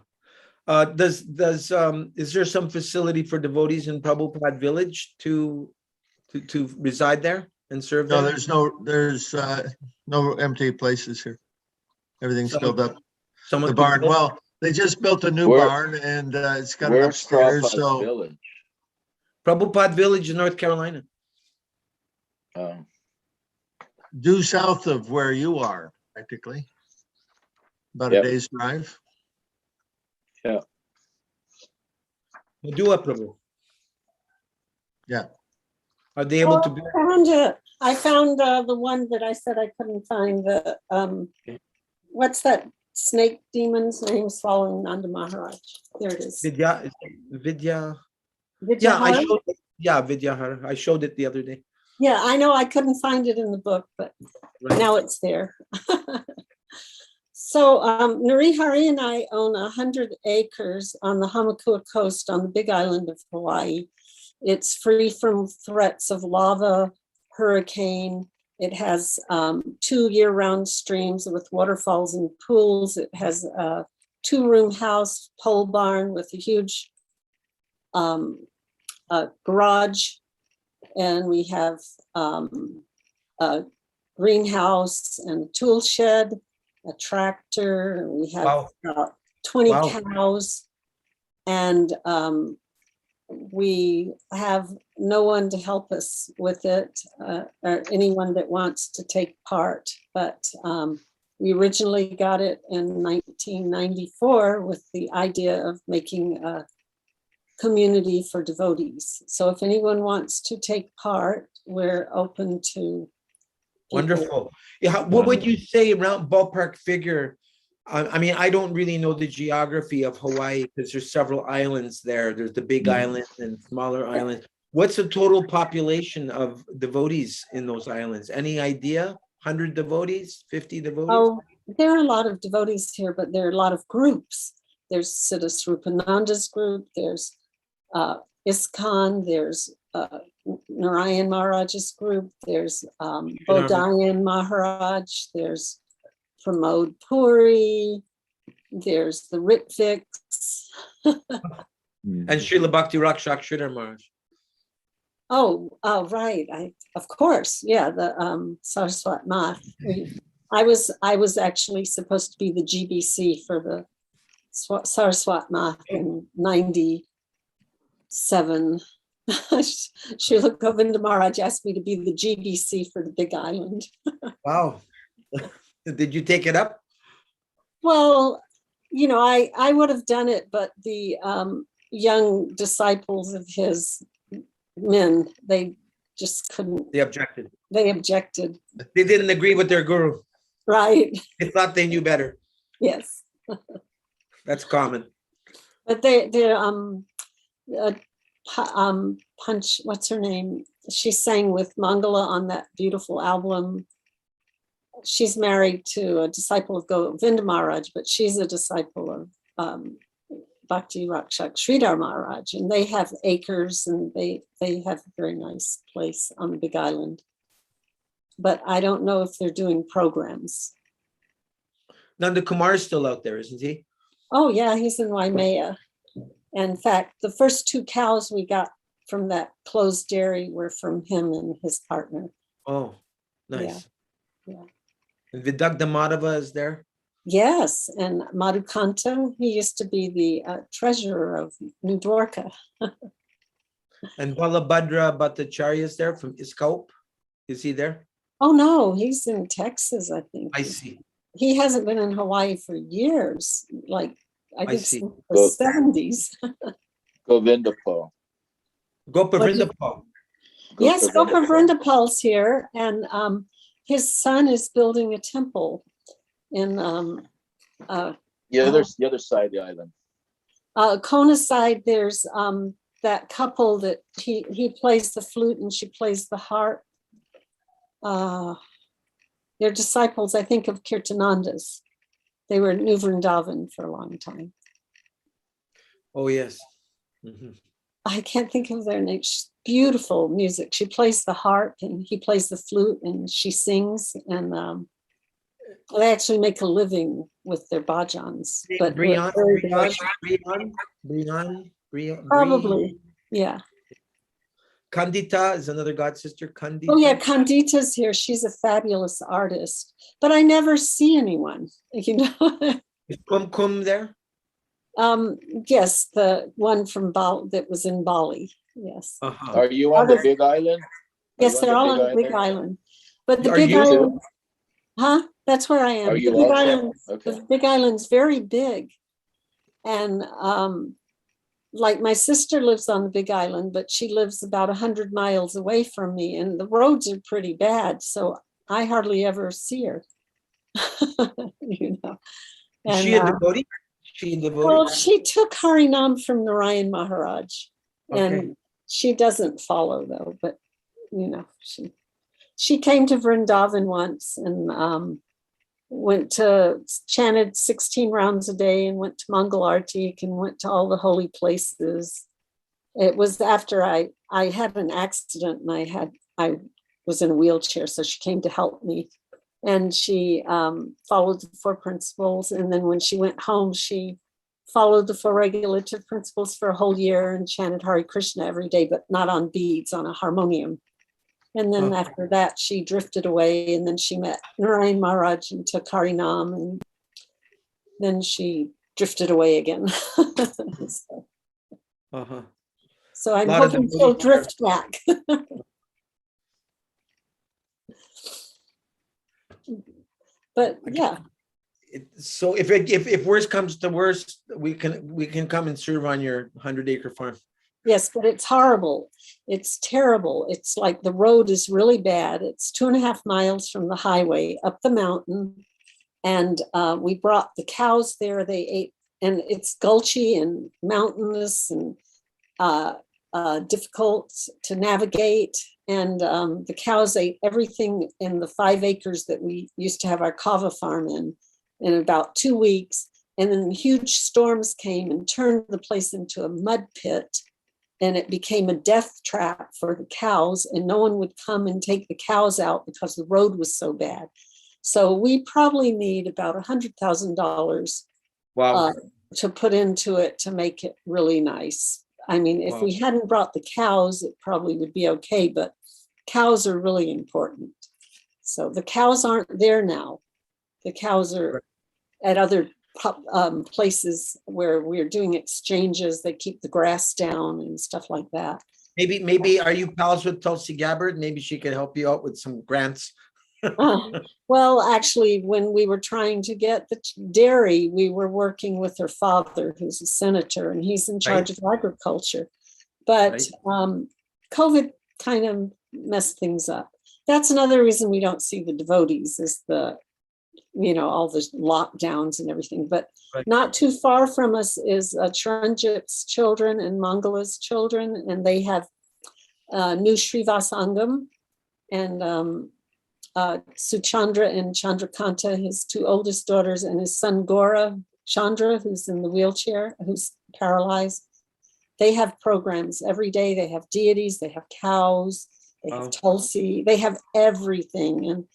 Is there some facility for devotees in Prabhupada village to reside there and serve No, there? there's no empty places here. Everything's filled up. Someone The barn. could- Well, they just built a new barn and it's got an Where's upstairs. Prabhupada's So village? Prabhupada village in North Carolina. due south of where you are, practically. About Yep. a day's drive. Yeah. Madhua Prabhu. Yeah. Are they able to Oh, be? I found the one that I said I couldn't find. The what's that snake demon's name following Nanda Maharaj? There it is. Vidya? Yeah, I Vidyahara? showed it. Yeah, Vidyahara. I showed it the other day. Yeah, I know I couldn't find it in the book, but Right. now it's there. So Narihari and I own 100 acres on the Hamakua coast on the Big Island of Hawaii. It's free from threats of lava, hurricane. It has 2 year-round streams with waterfalls and pools. It has a 2-room house, pole barn with a huge garage. And we have a greenhouse and a tool shed, a tractor. And we have Wow. about 20 Wow. cows. And we have no one to help us with it, or anyone that wants to take part. But we originally got it in 1994 with the idea of making a community for devotees. So if anyone wants to take part, we're open to people. Wonderful. Yeah, what would you say around ballpark figure? I mean, I don't really know the geography of Hawaii because there's several islands there. There's the big island and smaller islands. What's the total population of devotees in those islands? Any idea? 100 devotees, 50 devotees? Oh, there are a lot of devotees here, but there are a lot of groups. There's Siddhaswarupananda's group, there's ISKCON, there's Narayan Maharaj's group, there's Bodayan Maharaj, there's Pramod Puri, there's the Ritviks. And Srila Bhakti Rakshak Sridhar Maharaj. Oh, right. Of course, yeah. The Saraswat Math. I was actually supposed to be the GBC for the Saraswat Math in '97. Srila Govinda Maharaj asked me to be the GBC for the Big Island. Wow. Did you take it up? Well, I would have done it, but the young disciples of his men, they just couldn't. They objected. They objected. They didn't agree with their guru. Right. They thought they knew better. Yes. That's common. But Punch, what's her name? She sang with Mangala on that beautiful album. She's married to a disciple of Govinda Maharaj, but she's a disciple of Bhakti Rakshak Sridhar Maharaj, and they have acres and they have a very nice place on the Big Island. But I don't know if they're doing programs. Nanda Kumar is still out there, isn't he? Oh yeah, he's in Waimea. In fact, the first 2 cows we got from that closed dairy were from him and his partner. Oh, nice. Yeah. And Vidagdha Madhava is there? Yes, and Madhukanta, he used to be the treasurer of New Dwarka. And Balabhadra Bhattacharya is there from ISKCON? Is he there? Oh no, he's in Texas, I think. I see. He hasn't been in Hawaii for years, like I think see. since the 70s. Govinda Paul. Gopavrinda. Yes, Gopa Vrindapal's here, and his son is building a temple in The other side of the island. Kona side. There's that couple that he plays the flute and she plays the harp. They're disciples, I think, of Kirtananda's. They were in New Vrindavan for a long time. Oh, yes. Mm-hmm. I can't think of their name. Beautiful music. She plays the harp and he plays the flute and she sings, and they actually make a living with their bhajans. But Brian, probably, yeah. Kandita is another god sister. Kandita. Oh yeah, Kandita's here. She's a fabulous artist, but I never see anyone. Is Kum there? Yes, the one from Bali that was in Bali. Yes. Uh-huh. Are you on the Big Island? Yes, they're all on the Big Island. But the Are Big you? Island, huh? That's where I am. Are you The Big also? Island, Okay. the Big Island's very big. And like my sister lives on the Big Island, but she lives about 100 miles away from me, and the roads are pretty bad. So I hardly ever see her. You know. Is And, she a devotee? She a devotee? well, she took Harinam from Narayan Maharaj, and Okay. she doesn't follow though. But you know, she came to Vrindavan once and went to chanted 16 rounds a day and went to Mangal Artik and went to all the holy places. It was after I had an accident and I was in a wheelchair, so she came to help me. And she followed the 4 principles. And then when she went home, she followed the 4 regulative principles for a whole year and chanted Hare Krishna every day, but not on beads, on a harmonium. And then after that, she drifted away, and then she met Narayan Maharaj and took Harinam, and then she drifted away again. So I'm Lot of hoping she'll devotees. drift back. But yeah, So if worst comes to worst, we can come and serve on your 100-acre farm. yes, but it's horrible. It's terrible. It's like the road is really bad. It's 2.5 miles from the highway up the mountain. And we brought the cows there. They ate, and it's gulchy and mountainous and difficult to navigate. And the cows ate everything in the 5 acres that we used to have our kava farm in about 2 weeks. And then huge storms came and turned the place into a mud pit. And it became a death trap for the cows, and no one would come and take the cows out because the road was so bad. So we probably need about $100,000 Wow. to put into it to make it really nice. I mean, if we hadn't brought the cows, it probably would be okay, but cows are really important. So the cows aren't there now. The cows are at other places where we're doing exchanges. They keep the grass down and stuff like that. Maybe are you pals with Tulsi Gabbard? Maybe she could help you out with some grants. Well, actually, when we were trying to get the dairy, we were working with her father, who's a senator, and he's in charge of agriculture. But COVID kind of messed things up. That's another reason we don't see the devotees, is all the lockdowns and everything. But not too far from us is Chiranjip's children and Mangala's children, and they have new Srivasangam and Suchandra and Chandrakanta, his 2 oldest daughters, and his son Gora Chandra, who's in the wheelchair, who's paralyzed. They have programs every day. They have deities, they have cows, they have Tulsi, they have everything. And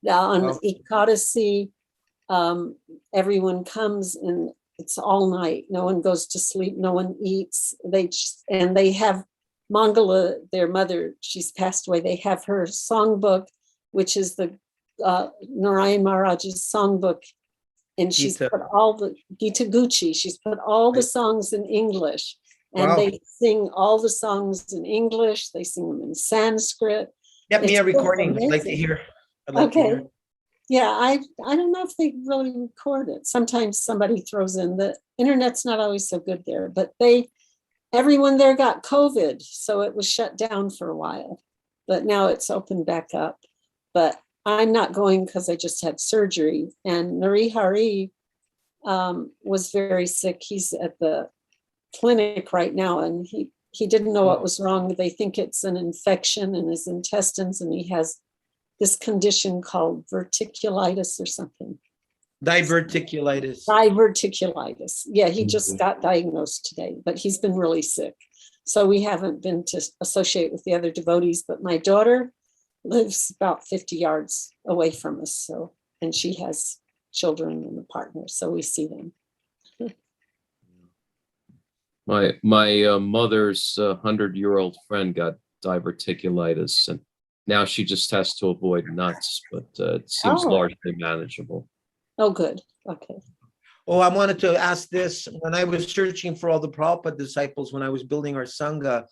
on Ekadasi, everyone comes and it's all night. No one goes to sleep, no one eats. They have Mangala, their mother, she's passed away. They have her songbook, which is the Narayan Maharaj's songbook. And she's put all the Gita Gucci, she's put all the songs in English. And they sing all the songs in English. They sing them in Sanskrit. Get me a recording. I'd like to hear. Okay. Yeah, I don't know if they really record it. Sometimes somebody throws in. The internet's not always so good there, but everyone there got COVID, so it was shut down for a while. But now it's opened back up. But I'm not going because I just had surgery. And Nari Hari was very sick. He's at the clinic right now, and he didn't know what was wrong. They think it's an infection in his intestines, and he has this condition called verticulitis or something. Diverticulitis. Yeah, he just got diagnosed today, but he's been really sick. So we haven't been to associate with the other devotees, but my daughter lives about 50 yards away from us. So, and she has children and a partner, so we see them. My mother's 100-year-old friend got diverticulitis, and now she just has to avoid nuts, but it seems largely manageable. Oh, good. Okay. Oh, I wanted to ask this. When I was searching for all the Prabhupada disciples, when I was building our Sangha,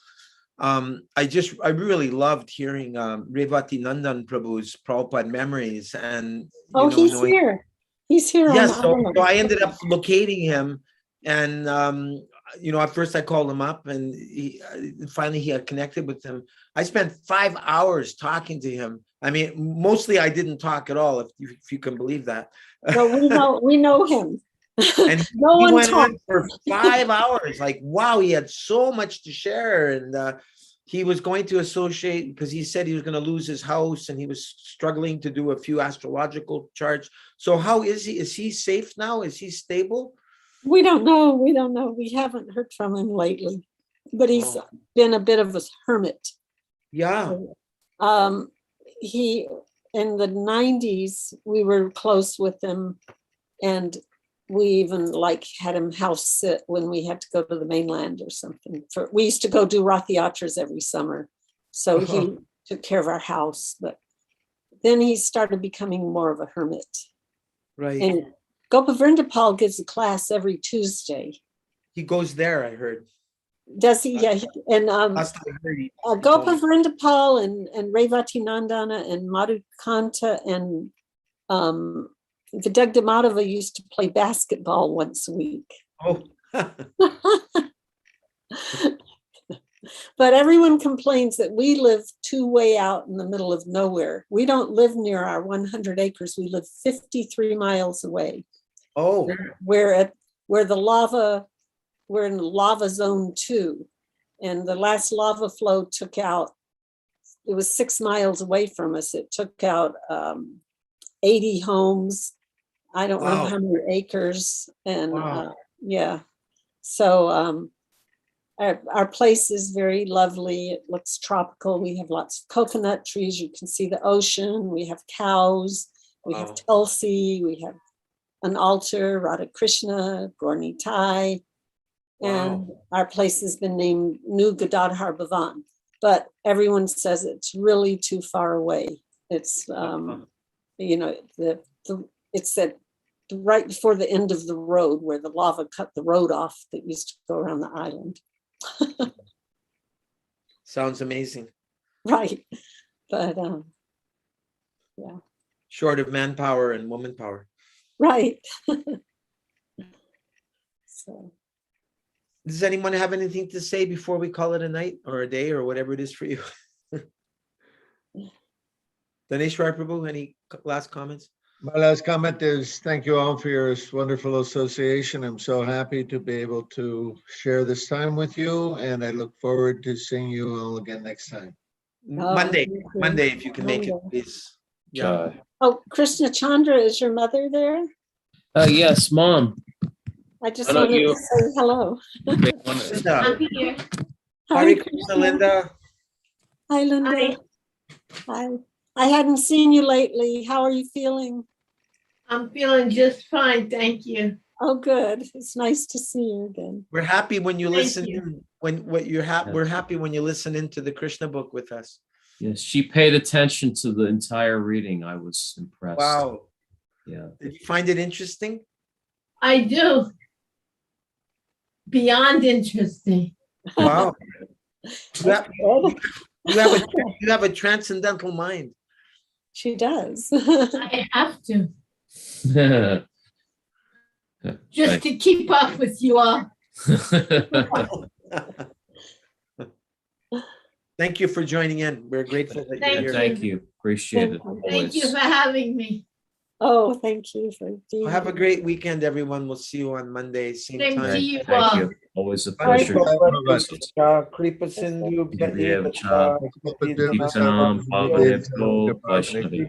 I really loved hearing Revati Nandan Prabhu's Prabhupada memories, and he's here. He's here. Yes, on so I ended up locating him, and at first I called him up, and finally he had connected with him. I spent 5 hours talking to him. I mean, mostly I didn't talk at all, if you can believe that. Well, we know him. And No he one went talked. on for 5 hours. Like, wow, he had so much to share, and he was going to associate, because he said he was going to lose his house, and he was struggling to do a few astrological charts. So how is he? Is he safe now? Is he stable? We don't know. We haven't heard from him lately, but he's been a bit of a hermit. Yeah. He, in the 90s, we were close with him, and we even had him house sit when we had to go to the mainland or something. We used to go do Rath Yatras every summer. So he took care of our house, but then he started becoming more of a hermit. Right. And Gopavrindapal gives a class every Tuesday. He goes there, I heard. Does he? Yeah. And Last time I heard Gopavrindapal and Revati Nandana and Madhukanta and Vidagda Madhava used to play basketball once a week. Oh. But everyone complains that we live way out in the middle of nowhere. We don't live near our 100 acres. We live 53 miles away. Oh. We're in lava zone 2. And the last lava flow took out, it was 6 miles away from us. It took out 80 homes. I don't know how many acres. And so our place is very lovely. It looks tropical. We have lots of coconut trees. You can see the ocean. We have cows. We have Tulsi. We have an altar, Radha Krishna, Gaur Nitai. And our place has been named New Gadadhar Bhavan. But everyone says it's really too far away. It's, it's right before the end of the road where the lava cut the road off that used to go around the island. Sounds amazing. Right. But yeah. Short of manpower and woman power. Right. So. Does anyone have anything to say before we call it a night or a day or whatever it is for you? Daneshwar Prabhu, any last comments? My last comment is thank you all for your wonderful association. I'm so happy to be able to share this time with you, and I look forward to seeing you all again next time. Monday, if you can make it, please. Yeah. Oh, Krishna Chandra, is your mother there? Yes, Mom. I just wanted to say hello. Linda. I'm here. Hare Krishna, Linda. Hi, Linda. Hi. I hadn't seen you lately. How are you feeling? I'm feeling just fine, thank you. Oh, good. It's nice to see you again. We're happy when you listen. you. We're happy when you listen into the Krishna book with us. Yes, she paid attention to the entire reading. I was impressed. Wow. Yeah. Did you find it interesting? I do. Beyond interesting. Wow. You have a transcendental mind. She does. I have to, just to keep up with you all. Thank you for joining in. We're grateful that you're here. Thank you. Appreciate it. Thank you for having me. Oh, thank you for being Well, have a here. great weekend, everyone. We'll see you on Monday, same Same time. to you Thank all. you. Always a Hare pleasure. Kripa Sindhu, Devanam, Bhagavato, Vaishnava.